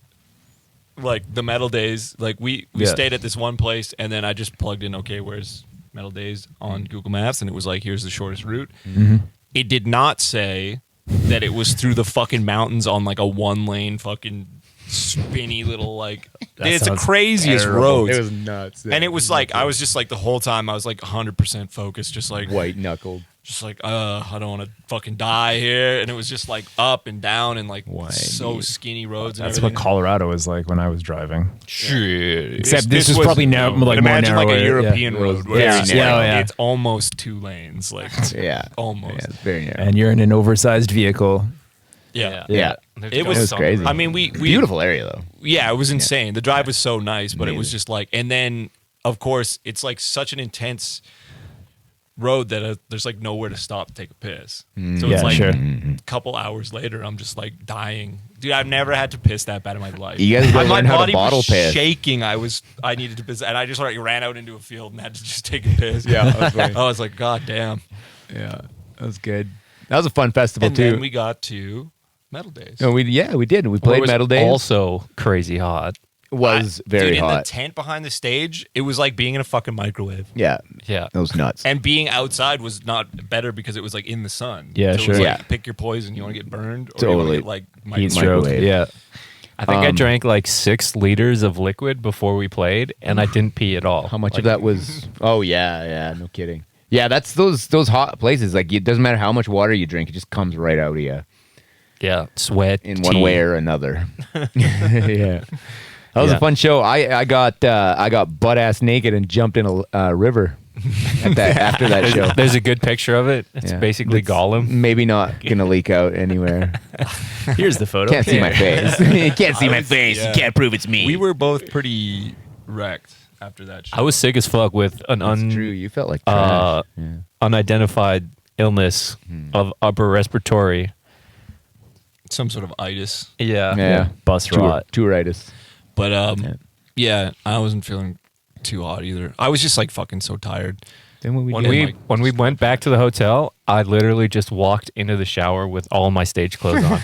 Speaker 1: like the Metal Days. Like we
Speaker 5: Yeah.
Speaker 1: stayed at this one place, and then I just plugged in, okay, where's Metal Days on Google Maps, and it was like, here's the shortest route. It did not say that it was through the fucking mountains on like a 1-lane fucking spinny little like. It's the
Speaker 5: sounds
Speaker 1: craziest
Speaker 5: terrible.
Speaker 1: roads.
Speaker 3: It was nuts.
Speaker 1: And it was like I was just like the whole time I was like 100% focused, just like
Speaker 3: white knuckled.
Speaker 1: just like I don't want to fucking die here. And it was just like up and down and like
Speaker 3: Why
Speaker 1: so
Speaker 3: me?
Speaker 1: skinny roads. And
Speaker 5: That's what
Speaker 1: everything.
Speaker 5: Colorado was like when I was driving.
Speaker 1: Shit.
Speaker 5: Except this was probably now like more
Speaker 1: imagine like
Speaker 5: narrower,
Speaker 1: a
Speaker 5: yeah.
Speaker 1: European
Speaker 3: It was
Speaker 1: road. Where
Speaker 3: very
Speaker 1: it's, just
Speaker 3: narrow.
Speaker 1: like,
Speaker 5: Yeah, yeah.
Speaker 1: it's almost 2 lanes, like
Speaker 3: Yeah.
Speaker 1: almost.
Speaker 3: Yeah, it's very narrow.
Speaker 5: And you're in an oversized vehicle.
Speaker 1: Yeah.
Speaker 3: Yeah.
Speaker 4: There's
Speaker 1: It
Speaker 4: gotta
Speaker 1: was
Speaker 4: be
Speaker 3: crazy.
Speaker 4: something
Speaker 1: I
Speaker 4: wrong.
Speaker 1: mean, we
Speaker 3: Beautiful area though.
Speaker 1: Yeah, it was insane. The drive was so nice, but it was
Speaker 3: Amazing.
Speaker 1: just like, and then of course it's like such an intense road that there's like nowhere to stop to take a piss. So
Speaker 5: Yeah,
Speaker 1: it's like
Speaker 5: sure.
Speaker 1: a couple hours later, I'm just like dying. Dude, I've never had to piss that bad in my life.
Speaker 3: You guys gotta
Speaker 1: my
Speaker 3: learn how to
Speaker 1: body
Speaker 3: bottle
Speaker 1: was
Speaker 3: piss.
Speaker 1: shaking. I needed to piss, and I just like ran out into a field and had to just take a piss.
Speaker 3: Yeah, that was funny.
Speaker 1: I was like, God damn.
Speaker 3: Yeah. That was good. That was a fun festival
Speaker 1: And
Speaker 3: too.
Speaker 1: then we got to Metal Days.
Speaker 3: No, we did. We
Speaker 4: Well, it
Speaker 3: played
Speaker 4: was
Speaker 3: Metal Days.
Speaker 4: Also crazy hot.
Speaker 3: Was very
Speaker 1: Dude, in the
Speaker 3: hot.
Speaker 1: tent behind the stage, it was like being in a fucking microwave.
Speaker 3: Yeah.
Speaker 4: Yeah.
Speaker 3: That was nuts.
Speaker 1: And being outside was not better because it was like in the sun.
Speaker 5: Yeah,
Speaker 1: so It was
Speaker 5: sure.
Speaker 1: like,
Speaker 3: Yeah.
Speaker 1: pick your poison. You want to get burned, or you want
Speaker 3: Totally.
Speaker 1: to get like
Speaker 5: Heat
Speaker 1: microwave.
Speaker 5: stroke.
Speaker 3: Microwave.
Speaker 5: Yeah.
Speaker 4: I think I drank like 6 liters of liquid before we played, and I didn't pee at all.
Speaker 3: How much of that was? Oh yeah, no kidding. Yeah, that's those hot places. Like it doesn't matter how much water you drink, it just comes right out of you
Speaker 4: Yeah, sweat
Speaker 3: in one
Speaker 4: tea.
Speaker 3: way or another. Yeah, that was
Speaker 4: Yeah.
Speaker 3: a fun show. I got butt ass naked and jumped in a river after that show.
Speaker 4: There's a good picture of it. It's
Speaker 3: Yeah.
Speaker 4: basically
Speaker 3: It's
Speaker 4: Gollum.
Speaker 3: Maybe not gonna leak out anywhere.
Speaker 5: Here's the photo.
Speaker 3: Can't see my face. You can't see my
Speaker 1: was-
Speaker 3: face.
Speaker 1: yeah.
Speaker 3: You can't prove it's me.
Speaker 1: We were both pretty wrecked after that show.
Speaker 4: I was sick as fuck with an
Speaker 3: That's true. You felt like trash. Yeah.
Speaker 4: unidentified illness of upper respiratory.
Speaker 1: some sort of itis,
Speaker 4: Yeah.
Speaker 3: Yeah.
Speaker 5: Bus rot.
Speaker 3: Touritis.
Speaker 1: but
Speaker 3: Yeah.
Speaker 1: yeah, I wasn't feeling too hot either. I was just like fucking so tired.
Speaker 3: Then when we
Speaker 4: When
Speaker 3: get-
Speaker 4: we
Speaker 1: like,
Speaker 4: when we went back to the hotel, I literally just walked into the shower with all my stage clothes on.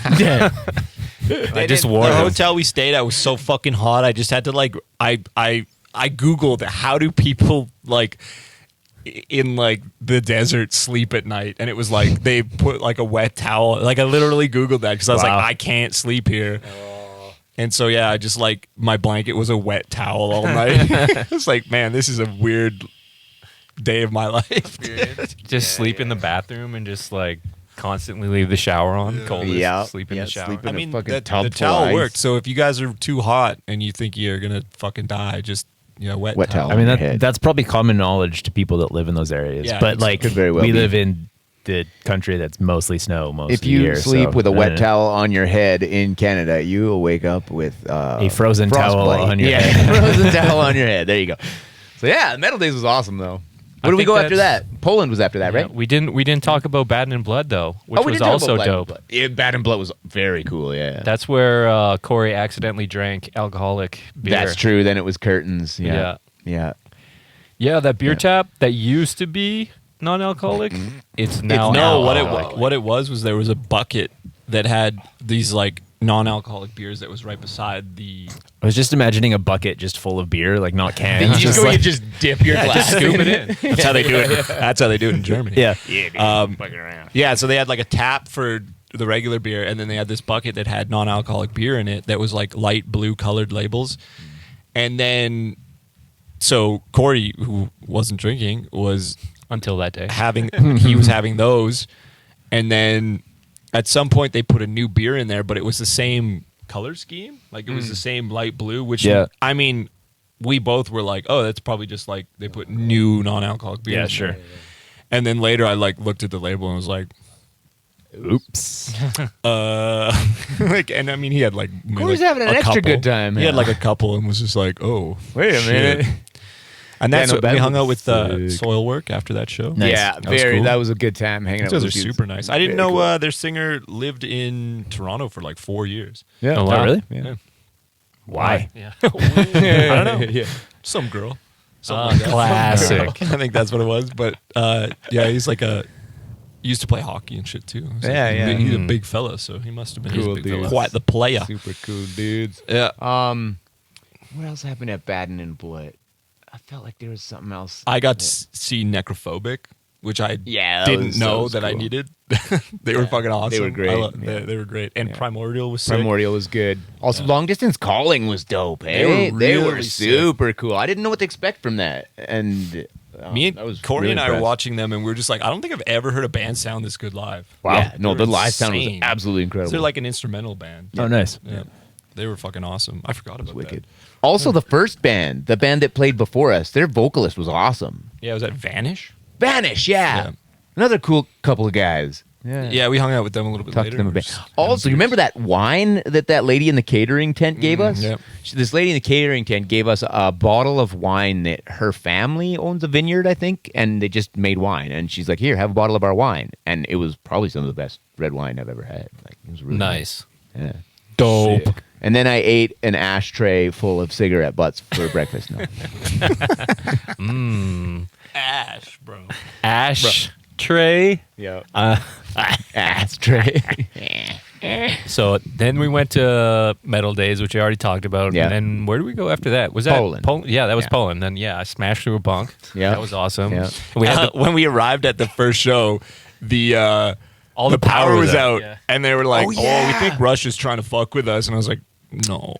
Speaker 4: I just wore
Speaker 1: the
Speaker 4: them.
Speaker 1: hotel we stayed at was so fucking hot. I just had to like I googled how do people like in like the desert sleep at night, and it was like they put like a wet towel. Like I literally googled that because I was
Speaker 5: Wow.
Speaker 1: like I can't sleep here. And so yeah, I just like my blanket was a wet towel all night. It's like, man, this is a weird day of my life.
Speaker 4: Just sleep in the bathroom and just like constantly leave the shower on. Coldest.
Speaker 3: Yeah.
Speaker 4: Sleep in
Speaker 3: Yeah,
Speaker 4: the shower.
Speaker 3: sleep
Speaker 1: I
Speaker 3: in a
Speaker 1: mean,
Speaker 3: fucking
Speaker 1: the
Speaker 3: tub full
Speaker 1: towel
Speaker 3: of
Speaker 1: worked.
Speaker 3: ice.
Speaker 1: So if you guys are too hot and you think you're gonna fucking die, just wet towel.
Speaker 5: I mean,
Speaker 3: your head.
Speaker 5: that's probably common knowledge to people that live in those areas.
Speaker 1: Yeah,
Speaker 5: but
Speaker 1: it's-
Speaker 5: like,
Speaker 3: could very well
Speaker 5: we
Speaker 3: be.
Speaker 5: live in the country that's mostly snow most
Speaker 3: If
Speaker 5: of the
Speaker 3: you
Speaker 5: year.
Speaker 3: sleep
Speaker 5: so,
Speaker 3: with a wet
Speaker 5: uh,
Speaker 3: towel on your head in Canada, you will wake up with
Speaker 5: A frozen towel
Speaker 3: frostbite.
Speaker 5: on your
Speaker 3: yeah,
Speaker 5: head.
Speaker 3: frozen towel on your head. There you go. So yeah, Metal Days was awesome though. Where did we
Speaker 4: think
Speaker 3: go after
Speaker 4: that's-
Speaker 3: that? Poland was after that,
Speaker 4: Yeah,
Speaker 3: right?
Speaker 4: we didn't talk about Bad and Blood though, which
Speaker 3: Oh, we
Speaker 4: was
Speaker 3: did talk
Speaker 4: also
Speaker 3: about Bad and
Speaker 4: dope.
Speaker 3: Blood. Yeah, Bad and Blood was very cool. Yeah,
Speaker 4: That's where Corey accidentally drank alcoholic beer.
Speaker 3: that's true. Then it was curtains. Yeah, yeah.
Speaker 4: Yeah, that beer
Speaker 3: Yeah.
Speaker 4: tap that used to be non-alcoholic, it's now
Speaker 1: No,
Speaker 4: alcoholic.
Speaker 1: what it was there was a bucket that had these like non-alcoholic beers that was right beside the.
Speaker 5: I was just imagining a bucket just full of beer, like not cans.
Speaker 3: You just
Speaker 5: just
Speaker 3: go,
Speaker 5: like,
Speaker 3: you just dip your glass.
Speaker 4: Just scoop it in.
Speaker 1: That's how they do it. That's how they do it in Germany.
Speaker 5: yeah.
Speaker 1: Yeah, so they had like a tap for the regular beer, and then they had this bucket that had non-alcoholic beer in it that was like light blue colored labels. And then, so Corey, who wasn't drinking, was
Speaker 4: Until that day.
Speaker 1: he was having those, and then at some point they put a new beer in there, but it was the same color scheme, like it was the same light blue. Which
Speaker 5: Yeah.
Speaker 1: I mean, we both were like, oh, that's probably just like they put new non-alcoholic beers.
Speaker 5: Yeah,
Speaker 1: in
Speaker 5: sure.
Speaker 1: there. And then later I like looked at the label and was like,
Speaker 3: Oops.
Speaker 1: like, and I mean, he had like maybe,
Speaker 3: Corey's
Speaker 1: like,
Speaker 3: having an
Speaker 1: a
Speaker 3: extra
Speaker 1: couple.
Speaker 3: good time.
Speaker 1: He had
Speaker 3: yeah.
Speaker 1: like a couple and was just like, oh,
Speaker 3: Wait a
Speaker 1: shit.
Speaker 3: minute.
Speaker 1: And that's
Speaker 3: Yeah, no,
Speaker 1: what
Speaker 3: that
Speaker 1: we hung
Speaker 3: was
Speaker 1: out with
Speaker 3: sick.
Speaker 1: Soilwork after that show.
Speaker 5: Nice.
Speaker 3: Yeah,
Speaker 1: That was
Speaker 3: very.
Speaker 1: cool.
Speaker 3: That was a good time hanging out
Speaker 1: Those are
Speaker 3: with dudes.
Speaker 1: super nice. I didn't
Speaker 3: Very
Speaker 1: know
Speaker 3: cool.
Speaker 1: their singer lived in Toronto for like 4 years.
Speaker 3: Yeah.
Speaker 4: Oh, wow.
Speaker 5: really?
Speaker 3: Yeah.
Speaker 5: Why?
Speaker 4: Yeah.
Speaker 1: I don't know.
Speaker 3: Yeah.
Speaker 1: Some girl. Something like that.
Speaker 4: Classic.
Speaker 1: I think that's what it was. But yeah, he's like he used to play hockey and shit too. So
Speaker 3: Yeah, yeah.
Speaker 1: He's a big fella, so he must have been
Speaker 3: Cool
Speaker 1: a big fella.
Speaker 3: dude.
Speaker 1: Quite the player.
Speaker 3: Super cool dudes.
Speaker 1: Yeah.
Speaker 3: What else happened at Baden and Bullet? I felt like there was something else.
Speaker 1: I got to see Necrophobic, which I
Speaker 3: Yeah, that
Speaker 1: didn't
Speaker 3: was-
Speaker 1: know
Speaker 3: was
Speaker 1: that I
Speaker 3: cool.
Speaker 1: needed. They were fucking awesome.
Speaker 3: were great.
Speaker 1: I
Speaker 3: Yeah.
Speaker 1: they were great. And
Speaker 3: Yeah.
Speaker 1: Primordial was sick.
Speaker 3: Primordial was good. Also, Long Distance Calling was dope.
Speaker 1: They
Speaker 3: Hey,
Speaker 1: were
Speaker 3: they
Speaker 1: really
Speaker 3: were
Speaker 1: sick.
Speaker 3: super cool. I didn't know what to expect from that, and
Speaker 1: Me
Speaker 3: I was
Speaker 1: and Corey
Speaker 3: really
Speaker 1: and I were
Speaker 3: impressed.
Speaker 1: watching them, and we were just like, I don't think I've ever heard a band sound this good live.
Speaker 3: Wow, yeah, no,
Speaker 1: They
Speaker 3: the
Speaker 1: were
Speaker 3: live sound was
Speaker 1: insane.
Speaker 3: absolutely incredible.
Speaker 1: They're like an instrumental band.
Speaker 5: Oh, nice.
Speaker 1: Yeah. They were fucking awesome. I forgot about
Speaker 3: wicked.
Speaker 1: that.
Speaker 3: Also, the first band, the band that played before us, their vocalist was awesome.
Speaker 1: Yeah, was that Vanish?
Speaker 3: Vanish, yeah.
Speaker 1: Yeah.
Speaker 3: Another cool couple of guys. Yeah.
Speaker 1: Yeah, we hung out with them a little bit
Speaker 3: Talk
Speaker 1: later.
Speaker 3: to them a
Speaker 1: We
Speaker 3: bit.
Speaker 1: just-
Speaker 3: Also, you remember that wine that lady in the catering tent gave us?
Speaker 1: yep.
Speaker 3: This lady in the catering tent gave us a bottle of wine that her family owns a vineyard, I think, and they just made wine. And she's like, "Here, have a bottle of our wine." And it was probably some of the best red wine I've ever had. Like, it was really
Speaker 4: Nice.
Speaker 3: Yeah.
Speaker 1: Dope.
Speaker 3: Sick. And then I ate an ashtray full of cigarette butts for breakfast. No.
Speaker 1: Ash, bro.
Speaker 4: Ash tray.
Speaker 3: Yeah.
Speaker 4: Uh,
Speaker 3: Ashtray.
Speaker 4: So then we went to Metal Days, which I already talked about.
Speaker 3: Yeah.
Speaker 4: And then where did we go after that? Was that
Speaker 3: Poland.
Speaker 4: Yeah, that was
Speaker 3: Yeah.
Speaker 4: Poland. Then I smashed through a bunk.
Speaker 3: Yeah.
Speaker 4: That was awesome.
Speaker 3: Yeah.
Speaker 4: We had
Speaker 1: When we arrived at the first show, the
Speaker 4: all
Speaker 1: the power was out,
Speaker 4: Yeah.
Speaker 1: and they were like,
Speaker 3: Oh,
Speaker 1: "Oh,
Speaker 3: yeah.
Speaker 1: we think Russia's trying to fuck with us," and I was like, "No,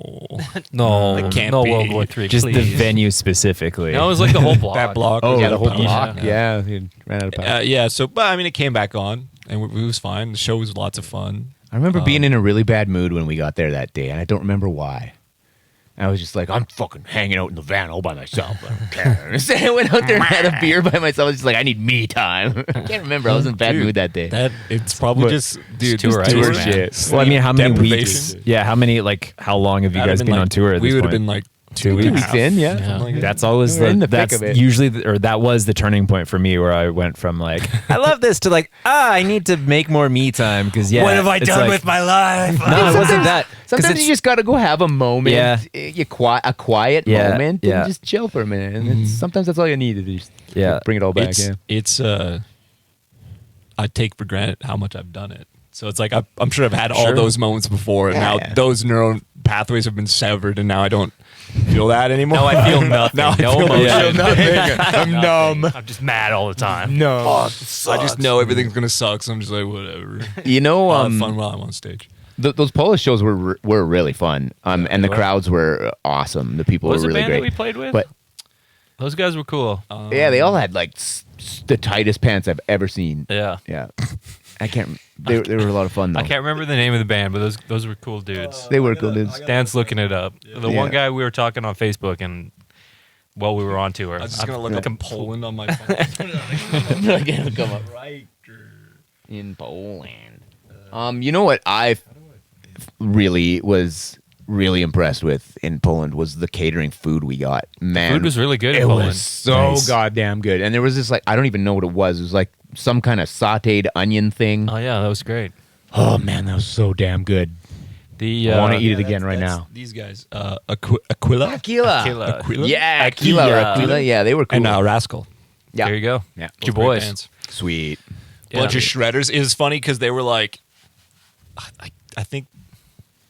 Speaker 4: no,
Speaker 1: That can't
Speaker 4: no
Speaker 1: be.
Speaker 4: World War III.
Speaker 5: Just the
Speaker 4: please.
Speaker 5: venue specifically.
Speaker 4: No, it was like the whole block.
Speaker 1: that block."
Speaker 3: Oh,
Speaker 1: was
Speaker 3: yeah,
Speaker 1: out
Speaker 3: the
Speaker 1: of
Speaker 3: whole
Speaker 1: power."
Speaker 3: block.
Speaker 4: Yeah.
Speaker 3: Yeah, he ran out of power.
Speaker 1: Yeah. So, but I mean, it came back on, and it was fine. The show was lots of fun.
Speaker 3: I remember being in a really bad mood when we got there that day, and I don't remember why. I was just like, I'm fucking hanging out in the van all by myself. I don't care. So I went out there and had a beer by myself. I was just like, I need me time. I can't remember. I was in a bad
Speaker 1: Dude,
Speaker 3: mood that day.
Speaker 1: That it's probably
Speaker 3: But-
Speaker 1: just dude,
Speaker 4: tour
Speaker 1: just
Speaker 4: ideas,
Speaker 1: tour
Speaker 4: man.
Speaker 1: shit.
Speaker 5: Well, I mean, how many
Speaker 1: Deprivation.
Speaker 5: weeks? Yeah, how many? Like, how long have you
Speaker 1: That'd
Speaker 5: guys
Speaker 1: have
Speaker 5: been
Speaker 1: like-
Speaker 5: on tour? At
Speaker 1: we
Speaker 5: this
Speaker 1: would have
Speaker 5: point?
Speaker 1: been like
Speaker 3: 2
Speaker 1: 2
Speaker 3: weeks in, yeah.
Speaker 4: Yeah.
Speaker 1: Like that.
Speaker 5: That's always
Speaker 3: We're in the thick
Speaker 5: that's
Speaker 3: of it.
Speaker 5: usually or that was the turning point for me where I went from like I love this to like I need to make more me time because
Speaker 4: What have I
Speaker 5: it's
Speaker 4: done
Speaker 5: like-
Speaker 4: with my life?
Speaker 5: No, it wasn't that. 'Cause
Speaker 3: Sometimes
Speaker 5: it's-
Speaker 3: you just got to go have a moment,
Speaker 5: Yeah.
Speaker 3: a quiet
Speaker 5: Yeah,
Speaker 3: moment,
Speaker 5: yeah.
Speaker 3: and just chill for a minute. And sometimes that's all you need to just
Speaker 5: Yeah.
Speaker 3: bring it all back.
Speaker 1: It's I take for granted how much I've done it. So it's like I'm sure I've had all
Speaker 5: Sure.
Speaker 1: those moments before, and
Speaker 3: Yeah,
Speaker 1: now
Speaker 3: yeah.
Speaker 1: those neural pathways have been severed, and now I don't feel that anymore.
Speaker 4: Now I feel nothing.
Speaker 1: Now I
Speaker 4: No
Speaker 1: feel
Speaker 4: emotion.
Speaker 1: nothing.
Speaker 3: I'm numb.
Speaker 4: I'm just mad all the time.
Speaker 3: No,
Speaker 1: I just know everything's gonna suck, so I'm just like, whatever.
Speaker 3: you know,
Speaker 1: I'll have fun while I'm on stage.
Speaker 3: those Polish shows were really fun. And the
Speaker 4: they were.
Speaker 3: crowds were awesome. The people
Speaker 4: What was
Speaker 3: were
Speaker 4: the
Speaker 3: really
Speaker 4: band that we
Speaker 3: great.
Speaker 4: played with?
Speaker 3: But
Speaker 4: Those guys were cool.
Speaker 3: yeah, they all had like the tightest pants I've ever seen.
Speaker 4: Yeah.
Speaker 3: Yeah, I can't. They were a lot of fun though.
Speaker 4: I can't remember the name of the band, but those were cool dudes.
Speaker 3: They were cool dudes.
Speaker 4: Dan's looking it up. The one
Speaker 3: Yeah.
Speaker 4: guy we were talking on Facebook and while we were on tour.
Speaker 1: I was just gonna look up Poland on my phone.
Speaker 3: Again, come up in Poland. You know what I really was really impressed with in Poland was the catering food we got. Man,
Speaker 4: Food was really good in
Speaker 3: it
Speaker 4: Poland.
Speaker 3: was so
Speaker 5: Nice.
Speaker 3: goddamn good. And there was this like I don't even know what it was. It was like some kind of sautéed onion thing.
Speaker 4: Oh yeah, that was great.
Speaker 3: Oh man, that was so damn good.
Speaker 4: The
Speaker 3: I want to eat it again right now.
Speaker 1: These guys, Aquila
Speaker 3: Aquila.
Speaker 4: Aquila.
Speaker 3: Yeah, Aquila or Aquila. Yeah, they were cool.
Speaker 1: and Rascal.
Speaker 3: yeah.
Speaker 4: There you go.
Speaker 3: Yeah.
Speaker 4: Your
Speaker 1: Both great
Speaker 4: boys.
Speaker 1: bands.
Speaker 3: Sweet.
Speaker 1: Bunch of shredders. It was funny because they were like, I think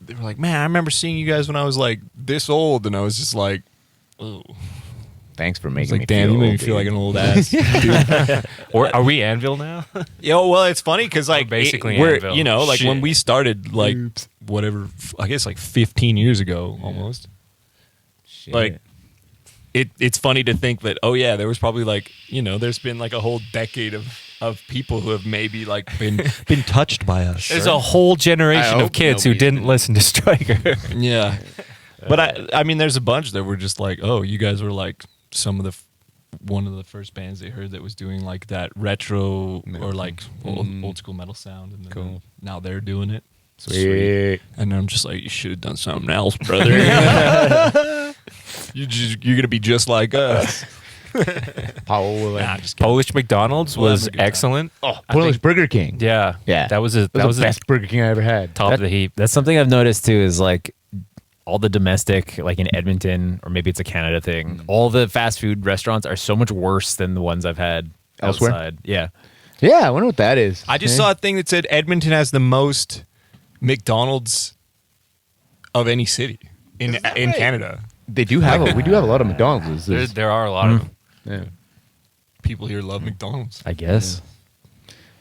Speaker 1: they were like, man, I remember seeing you guys when I was like this old, and I was just like, oh,
Speaker 3: Thanks for
Speaker 1: I was
Speaker 3: making
Speaker 1: like,
Speaker 3: me
Speaker 1: damn,
Speaker 3: feel
Speaker 1: you made me
Speaker 3: old,
Speaker 1: feel like
Speaker 3: dude.
Speaker 1: an old ass. dude.
Speaker 4: Or are we Anvil now?
Speaker 1: Yo, well, it's funny because like
Speaker 4: basically
Speaker 1: we're
Speaker 4: Anvil.
Speaker 1: you know like when
Speaker 4: Shit.
Speaker 1: we started like whatever I guess like 15 years ago almost.
Speaker 3: Shit.
Speaker 1: Like it's funny to think that oh yeah there was probably like you know there's been like a whole decade of people who have maybe like been touched by us.
Speaker 4: There's a whole
Speaker 3: I
Speaker 4: generation
Speaker 3: hope
Speaker 4: of kids who
Speaker 3: nobody's
Speaker 4: didn't listen to Striker.
Speaker 1: Yeah. But I mean, there's a bunch that were just like, oh, you guys were like some of the one of the first bands they heard that was doing like that retro or like old school metal sound, and then now they're doing it.
Speaker 3: Sweet.
Speaker 1: And I'm just like, you should have done something else, brother. You're gonna be just like us.
Speaker 3: Poland.
Speaker 1: Nah, just kidding.
Speaker 4: Polish McDonald's
Speaker 1: We'll have
Speaker 4: was
Speaker 1: a good time.
Speaker 4: excellent.
Speaker 3: Oh, Polish Burger King.
Speaker 4: Yeah,
Speaker 3: Yeah.
Speaker 4: That was
Speaker 3: That was the
Speaker 4: a
Speaker 3: best Burger King I ever had.
Speaker 4: top of the heap.
Speaker 5: That's something I've noticed too. Is like all the domestic, like in Edmonton, or maybe it's a Canada thing. All the fast food restaurants are so much worse than the ones I've had
Speaker 3: Elsewhere?
Speaker 5: outside. Yeah.
Speaker 3: Yeah, I wonder what that is.
Speaker 1: I just saw a thing that said Edmonton has the most McDonald's of any city in
Speaker 3: right?
Speaker 1: Canada.
Speaker 3: They do have we do have a lot of McDonald's.
Speaker 4: There are a lot of them.
Speaker 3: Yeah.
Speaker 1: People here love McDonald's.
Speaker 5: I guess.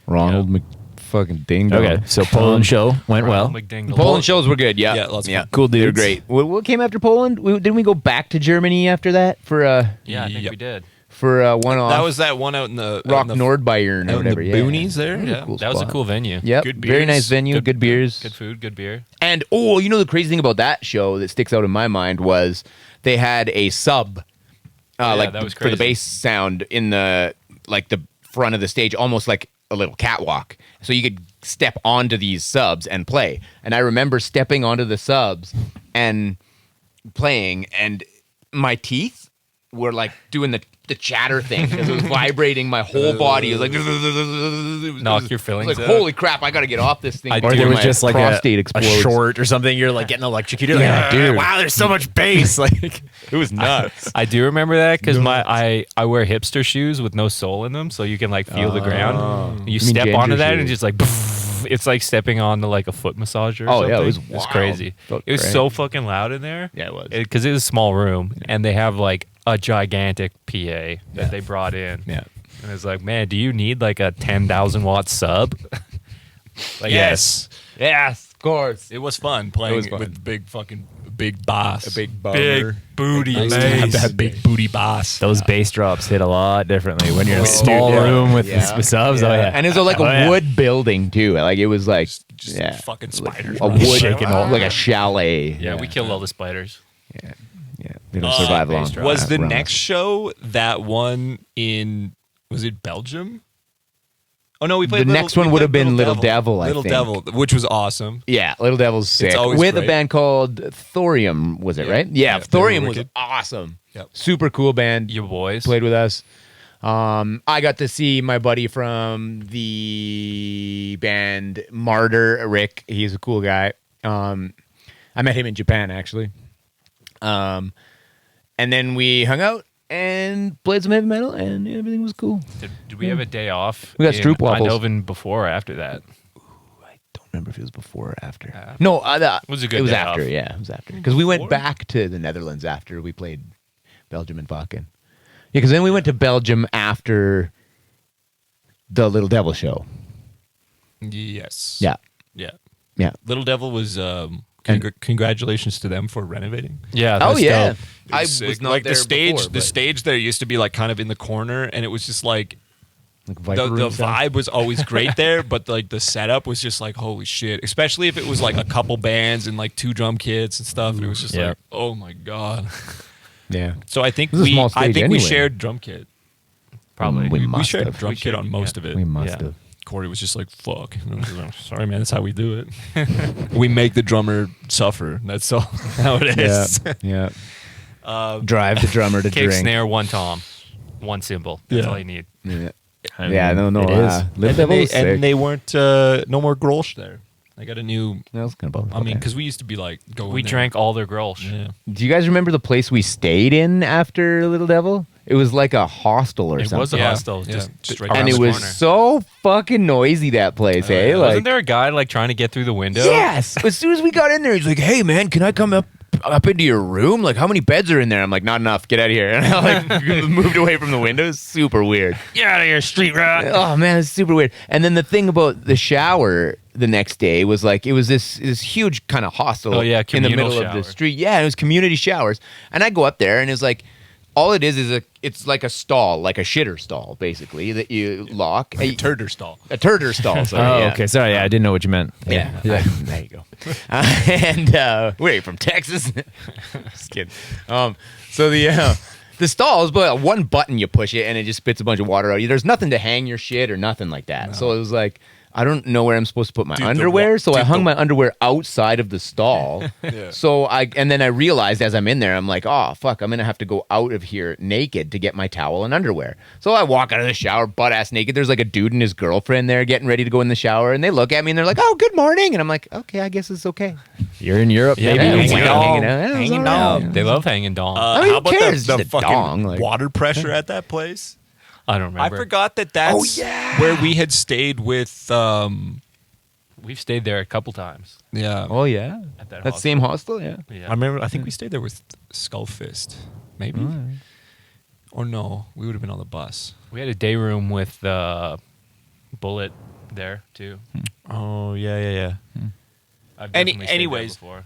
Speaker 3: Ronald fucking Ding Dong.
Speaker 5: Okay. So Poland show went well.
Speaker 4: McDingle.
Speaker 3: Poland shows were good. Yeah,
Speaker 1: Yeah, lots of fun.
Speaker 3: cool dudes. They're
Speaker 5: dudes.
Speaker 3: great. What came after Poland? Didn't we go back to Germany after that for
Speaker 4: Yeah, I think
Speaker 1: Yep.
Speaker 4: we did.
Speaker 3: one off?
Speaker 1: That was that one out in the
Speaker 3: Rock
Speaker 1: out in the,
Speaker 3: Nordbayern or
Speaker 1: out in the
Speaker 3: whatever. Yeah.
Speaker 1: boonies there.
Speaker 3: That was a
Speaker 1: Yeah.
Speaker 3: cool
Speaker 4: That was a
Speaker 3: spot.
Speaker 4: cool venue.
Speaker 3: Yep,
Speaker 1: Good
Speaker 3: very nice
Speaker 1: beers.
Speaker 3: venue, good beers,
Speaker 4: Good food, good beer.
Speaker 3: and you know the crazy thing about that show that sticks out in my mind was they had a sub, like
Speaker 4: that was
Speaker 3: for the
Speaker 4: crazy.
Speaker 3: bass sound in the front of the stage, almost like a little catwalk, so you could step onto these subs and play. And I remember stepping onto the subs and playing, and my teeth were like doing the chatter thing because it was vibrating my whole body. It was like
Speaker 4: Knock your fillings
Speaker 3: like
Speaker 4: out.
Speaker 3: holy crap, I got to get off this thing.
Speaker 4: I
Speaker 3: before
Speaker 5: Or there was
Speaker 3: my
Speaker 5: just like
Speaker 3: prostate
Speaker 5: a
Speaker 3: explodes.
Speaker 5: short or something. You're like getting electrocuted.
Speaker 3: Yeah,
Speaker 5: like,
Speaker 3: dude.
Speaker 5: Wow, there's so much bass. Like it was nuts.
Speaker 4: I do remember that because I wear hipster shoes with no sole in them, so you can like feel the ground. You
Speaker 3: mean
Speaker 4: step
Speaker 3: ginger
Speaker 4: onto that and
Speaker 3: shoes.
Speaker 4: just like it's like stepping onto like a foot massager. Or
Speaker 3: Oh, yeah, it
Speaker 4: something.
Speaker 3: was wild.
Speaker 4: crazy.
Speaker 3: Felt
Speaker 4: It was
Speaker 3: great.
Speaker 4: so fucking loud in there.
Speaker 3: Yeah, it was.
Speaker 4: Because it was a small room, and they have like a gigantic PA that they brought in.
Speaker 3: Yeah.
Speaker 4: And it's like, man, do you need like a 10,000 watt sub? Like,
Speaker 1: Yes.
Speaker 3: Yes, of course.
Speaker 1: It was fun playing
Speaker 3: was fun.
Speaker 1: with big boss.
Speaker 3: A big
Speaker 4: big booty
Speaker 1: Nice to have
Speaker 4: bass.
Speaker 1: that big booty boss.
Speaker 5: Those bass drops hit a lot differently when you're in a small
Speaker 3: yeah.
Speaker 5: room with
Speaker 3: Yeah.
Speaker 5: the subs. Oh yeah.
Speaker 3: And it was like a
Speaker 5: Oh, yeah.
Speaker 3: wood building too. Like it was like
Speaker 1: Just
Speaker 3: yeah,
Speaker 1: fucking spiders.
Speaker 3: a wood
Speaker 5: Shaking all-
Speaker 3: like a chalet.
Speaker 4: Yeah, we killed all the spiders.
Speaker 3: Yeah, they don't survive long.
Speaker 4: bass drop.
Speaker 1: Was the
Speaker 3: Around
Speaker 1: next
Speaker 3: us.
Speaker 1: show that one in? Was it Belgium? Oh no, we
Speaker 3: The
Speaker 1: played.
Speaker 3: next one would have been Little Devil, I
Speaker 1: Little
Speaker 3: think.
Speaker 1: Devil, which was awesome.
Speaker 3: Yeah, Little Devil's sick.
Speaker 1: always
Speaker 3: With a
Speaker 1: great.
Speaker 3: band called Thorium, was it
Speaker 1: Yeah.
Speaker 3: right? Yeah,
Speaker 1: Yeah, they were
Speaker 3: Thorium was
Speaker 1: wicked.
Speaker 3: awesome.
Speaker 1: Yep.
Speaker 3: Super cool band.
Speaker 4: You boys.
Speaker 3: Played with us. I got to see my buddy from the band Martyr, Rick. He's a cool guy. I met him in Japan actually. And then we hung out and played some heavy metal, and everything was cool.
Speaker 4: Did we have a day off?
Speaker 3: We got
Speaker 4: in
Speaker 3: Stroopwafels.
Speaker 4: Eindhoven before or after that?
Speaker 3: I don't remember if it was before or after. No,
Speaker 4: It was a good
Speaker 3: It was
Speaker 4: day
Speaker 3: after.
Speaker 4: off.
Speaker 3: Yeah, it was after because we went back to the Netherlands after we played Belgium and Vakken. Yeah, because then we went to Belgium after the Little Devil show.
Speaker 1: Yes.
Speaker 3: Yeah,
Speaker 1: Yeah.
Speaker 3: yeah.
Speaker 1: Little Devil was. Congratulations to them for renovating.
Speaker 4: Yeah.
Speaker 3: Oh
Speaker 4: that's
Speaker 3: yeah,
Speaker 4: dope.
Speaker 1: It
Speaker 3: I
Speaker 1: sick.
Speaker 3: was not
Speaker 1: like
Speaker 3: there
Speaker 1: the stage.
Speaker 3: before,
Speaker 1: the
Speaker 3: but-
Speaker 1: stage there used to be like kind of in the corner, and it was just like
Speaker 3: Like Viper
Speaker 1: the
Speaker 3: Room style.
Speaker 1: vibe was always great there, but like the setup was just like holy shit. Especially if it was like a couple bands and like 2 drum kits and stuff, and it was just
Speaker 4: Yeah.
Speaker 1: like oh my god.
Speaker 3: Yeah,
Speaker 1: So I think
Speaker 3: It was a small
Speaker 1: I
Speaker 3: stage
Speaker 1: think
Speaker 3: anyway.
Speaker 1: we shared drum kit.
Speaker 4: Probably.
Speaker 3: We
Speaker 1: We
Speaker 3: must
Speaker 1: shared
Speaker 3: have.
Speaker 1: drum kit on most of it.
Speaker 3: We must
Speaker 4: Yeah.
Speaker 3: have.
Speaker 1: Corey was just like, fuck. And I was like, sorry, man. That's how we do it. We make the drummer suffer. That's all how it
Speaker 3: Yeah,
Speaker 1: is.
Speaker 3: yeah. Drive the drummer to
Speaker 4: Kick,
Speaker 3: drink.
Speaker 4: snare, one tom, one cymbal. That's
Speaker 1: Yeah.
Speaker 4: all you need.
Speaker 3: Yeah,
Speaker 5: I mean,
Speaker 3: yeah. No,
Speaker 5: it is.
Speaker 3: Little
Speaker 1: And
Speaker 3: Devil
Speaker 1: they,
Speaker 3: was sick.
Speaker 1: and they weren't, no more Grolsch there. I got a new,
Speaker 3: That was kind of bummed
Speaker 1: I mean,
Speaker 3: about
Speaker 1: because we used to be like, go
Speaker 4: We
Speaker 1: in there.
Speaker 4: drank all their Grolsch.
Speaker 1: Yeah.
Speaker 3: that. Do you guys remember the place we stayed in after Little Devil? It was like a hostel or
Speaker 4: It
Speaker 3: something.
Speaker 4: was a
Speaker 1: Yeah.
Speaker 4: hostel.
Speaker 1: Yeah.
Speaker 4: Just
Speaker 1: Right
Speaker 4: around
Speaker 3: and
Speaker 1: around
Speaker 3: it
Speaker 4: the
Speaker 3: was
Speaker 4: corner.
Speaker 3: so fucking noisy, that place, eh?
Speaker 1: yeah.
Speaker 3: Like,
Speaker 4: Wasn't there a guy like trying to get through the window?
Speaker 3: yes. As soon as we got in there, he's like, "Hey, man, can I come up into your room? Like, how many beds are in there?" I'm like, "Not enough. Get out of here." And I like moved away from the window. It's super weird.
Speaker 4: Get out of here, street rat.
Speaker 3: Oh man, it's super weird. And then the thing about the shower the next day was like it was this huge kind of hostel
Speaker 4: Oh, yeah,
Speaker 3: in the
Speaker 4: communal
Speaker 3: middle of the
Speaker 4: shower.
Speaker 3: street. Yeah, it was community showers. And I go up there and it was like all it is it's like a stall, like a shitter stall, basically, that you lock.
Speaker 1: A turder stall.
Speaker 3: A turder stall. Sorry,
Speaker 5: Oh,
Speaker 3: yeah.
Speaker 5: okay. Sorry, I didn't know what you meant.
Speaker 3: Yeah. There you go. And where are you from? Texas? Just kidding. So the stall is but one button, you push it and it just spits a bunch of water out. There's nothing to hang your shit or nothing like that. No. So it was like, I don't know where I'm supposed to put my underwear, so I hung my underwear outside of the stall.
Speaker 1: Yeah.
Speaker 3: And then I realized as I'm in there, I'm like, oh fuck, I'm gonna have to go out of here naked to get my towel and underwear. So I walk out of the shower butt ass naked. There's like a dude and his girlfriend there getting ready to go in the shower, and they look at me and they're like, oh, good morning, and I'm like, okay, I guess it's okay.
Speaker 5: You're in Europe,
Speaker 4: Yeah,
Speaker 5: baby.
Speaker 4: hanging
Speaker 3: Hanging
Speaker 4: dong.
Speaker 3: out. Yeah, it was
Speaker 4: Hanging
Speaker 3: all right.
Speaker 4: dong. They love hanging dong.
Speaker 3: I mean,
Speaker 1: how about
Speaker 3: who cares?
Speaker 1: the
Speaker 3: Just a
Speaker 1: fucking
Speaker 3: dong, like-
Speaker 1: water pressure at that place?
Speaker 4: I don't remember.
Speaker 1: I forgot that's where we had stayed with.
Speaker 4: We've stayed there a couple times.
Speaker 1: Yeah,
Speaker 3: Oh yeah,
Speaker 4: At that
Speaker 3: that same hostel. Yeah.
Speaker 1: I remember. I think we stayed there with Skullfist, maybe, or no, we would have been on the bus.
Speaker 4: We had a day room with Bullet there too.
Speaker 1: Oh yeah.
Speaker 4: I've
Speaker 1: Any-
Speaker 4: definitely stayed there
Speaker 1: anyways,
Speaker 4: before.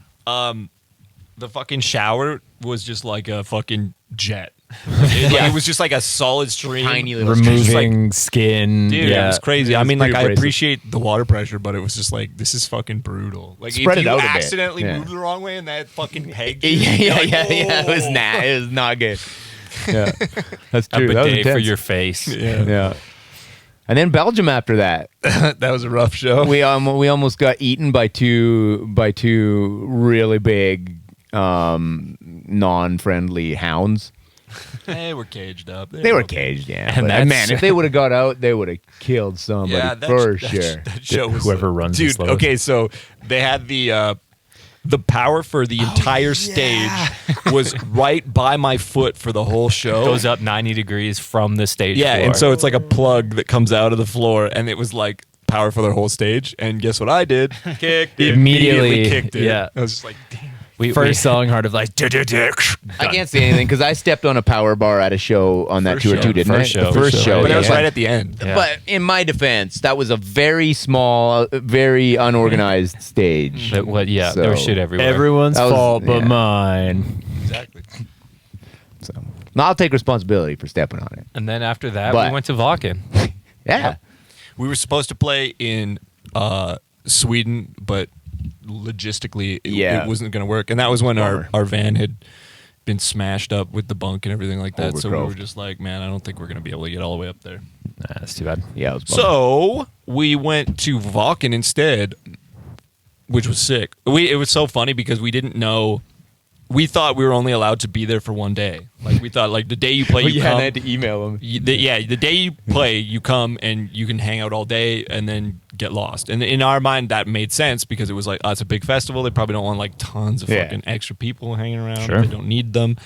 Speaker 1: The fucking shower was just like a fucking jet. It was just like a solid stream.
Speaker 3: Tiny little
Speaker 5: Removing skin.
Speaker 1: Dude,
Speaker 5: yeah.
Speaker 1: it was crazy.
Speaker 5: It
Speaker 1: I
Speaker 5: was
Speaker 1: mean, like,
Speaker 5: pretty
Speaker 1: I
Speaker 5: abrasive.
Speaker 1: appreciate the water pressure, but it was just like, this is fucking brutal. Like,
Speaker 3: Spread
Speaker 1: if
Speaker 3: it
Speaker 1: you
Speaker 3: out a bit.
Speaker 1: accidentally
Speaker 3: Yeah.
Speaker 1: moved the wrong way and that fucking peg.
Speaker 3: Yeah. It was not. It was not good. Yeah, that's
Speaker 4: A
Speaker 3: true. That was
Speaker 4: bidet for
Speaker 3: intense.
Speaker 4: your face.
Speaker 1: Yeah.
Speaker 3: Yeah. And then Belgium after that,
Speaker 1: That was a rough show.
Speaker 3: we almost got eaten by two really big non-friendly hounds.
Speaker 1: They were caged up.
Speaker 3: They were caged, yeah.
Speaker 4: And
Speaker 3: But,
Speaker 4: that's-
Speaker 3: man, if they would have got out, they would have killed somebody for sure.
Speaker 1: That show was
Speaker 5: Whoever runs the
Speaker 1: dude.
Speaker 5: slowest.
Speaker 1: Okay, so they had the power for the entire stage was right by my foot for the whole show.
Speaker 4: Goes up 90 degrees from the stage
Speaker 1: Yeah,
Speaker 4: floor.
Speaker 1: and so it's like a plug that comes out of the floor, and it was like power for their whole stage. And guess what I did? Kicked it.
Speaker 5: Immediately,
Speaker 1: kicked it.
Speaker 5: yeah.
Speaker 1: I was just like, damn.
Speaker 5: First song, Heart of Life.
Speaker 3: I can't say anything because I stepped on a power bar at a show on that
Speaker 1: First
Speaker 3: tour
Speaker 1: show.
Speaker 3: too, didn't
Speaker 4: First
Speaker 3: I?
Speaker 4: show.
Speaker 3: The first
Speaker 4: First
Speaker 3: show.
Speaker 4: show.
Speaker 1: But that was
Speaker 3: yeah.
Speaker 1: right at the end.
Speaker 4: Yeah.
Speaker 3: But in my defense, that was a very small, very unorganized stage.
Speaker 4: There was shit everywhere.
Speaker 5: Everyone's
Speaker 3: That was-
Speaker 5: fault but
Speaker 3: yeah.
Speaker 5: mine.
Speaker 1: Exactly.
Speaker 3: So, now I'll take responsibility for stepping on it.
Speaker 4: And then after that,
Speaker 3: But-
Speaker 4: we went to Vaken.
Speaker 3: Yeah.
Speaker 1: We were supposed to play in Sweden, but logistically, it wasn't going to work. And that was when
Speaker 3: Bummer.
Speaker 1: our van had been smashed up with the bunk and everything like that. So we were
Speaker 3: Overcrowed.
Speaker 1: just like, man, I don't think we're going to be able to get all the way up there.
Speaker 5: Nah, that's too bad.
Speaker 3: Yeah, it was bummer.
Speaker 1: So we went to Vaken instead, which was sick. It was so funny because we didn't know. We thought we were only allowed to be there for one day. Like we thought, like the day you play, you
Speaker 3: yeah,
Speaker 1: come.
Speaker 3: and I had to email them.
Speaker 1: The day you play, you come and you can hang out all day and then get lost. And in our mind, that made sense because it was like, oh, it's a big festival. They probably don't want like tons of
Speaker 3: Yeah.
Speaker 1: fucking extra people hanging around.
Speaker 5: Sure.
Speaker 1: They don't need them.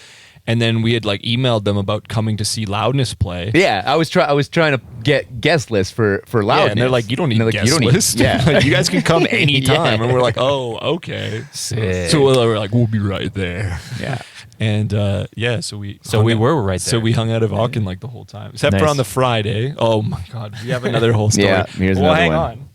Speaker 1: And then we had like emailed them about coming to see Loudness play.
Speaker 3: Yeah, I was trying to get guest lists for Loudness.
Speaker 1: Yeah, and they're like, you don't need
Speaker 3: And they're like,
Speaker 1: guest list.
Speaker 3: Yeah.
Speaker 1: Like, you guys can come anytime.
Speaker 3: Yeah.
Speaker 1: And we're like, oh, okay.
Speaker 4: Sick.
Speaker 1: So we're like, we'll be right there.
Speaker 3: Yeah.
Speaker 1: And so we
Speaker 4: We
Speaker 1: hung
Speaker 4: were
Speaker 1: out-
Speaker 4: right
Speaker 1: So
Speaker 4: there.
Speaker 1: we hung out of Auckland like the whole time, except for
Speaker 5: Nice.
Speaker 1: on the Friday. Oh my god, we have another whole story.
Speaker 3: Yeah, here's
Speaker 1: well,
Speaker 3: another
Speaker 1: hang
Speaker 3: one.
Speaker 1: on.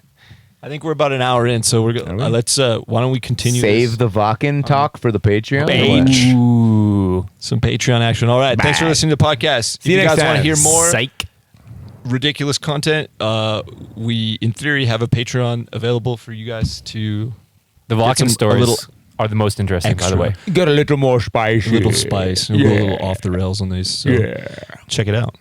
Speaker 1: I think we're about an hour in, so we're gonna let's. Why don't we continue?
Speaker 3: Save
Speaker 1: this?
Speaker 3: the Vaken talk for the Patreon.
Speaker 1: Page.
Speaker 5: Ooh.
Speaker 1: Some Patreon action. All right, thanks for
Speaker 3: Bye.
Speaker 1: listening to the podcast.
Speaker 3: See you
Speaker 1: if you
Speaker 3: next
Speaker 1: guys want to
Speaker 3: time.
Speaker 1: hear more
Speaker 5: Psych.
Speaker 1: ridiculous content, we in theory have a Patreon available for you guys to
Speaker 4: The
Speaker 1: Get some-
Speaker 4: Vaken
Speaker 1: a
Speaker 4: stories
Speaker 1: little
Speaker 4: are the most interesting, by the way.
Speaker 1: extra.
Speaker 3: Got a little more spice.
Speaker 1: a little spice. We'll go a little off the rails on these. So check it out.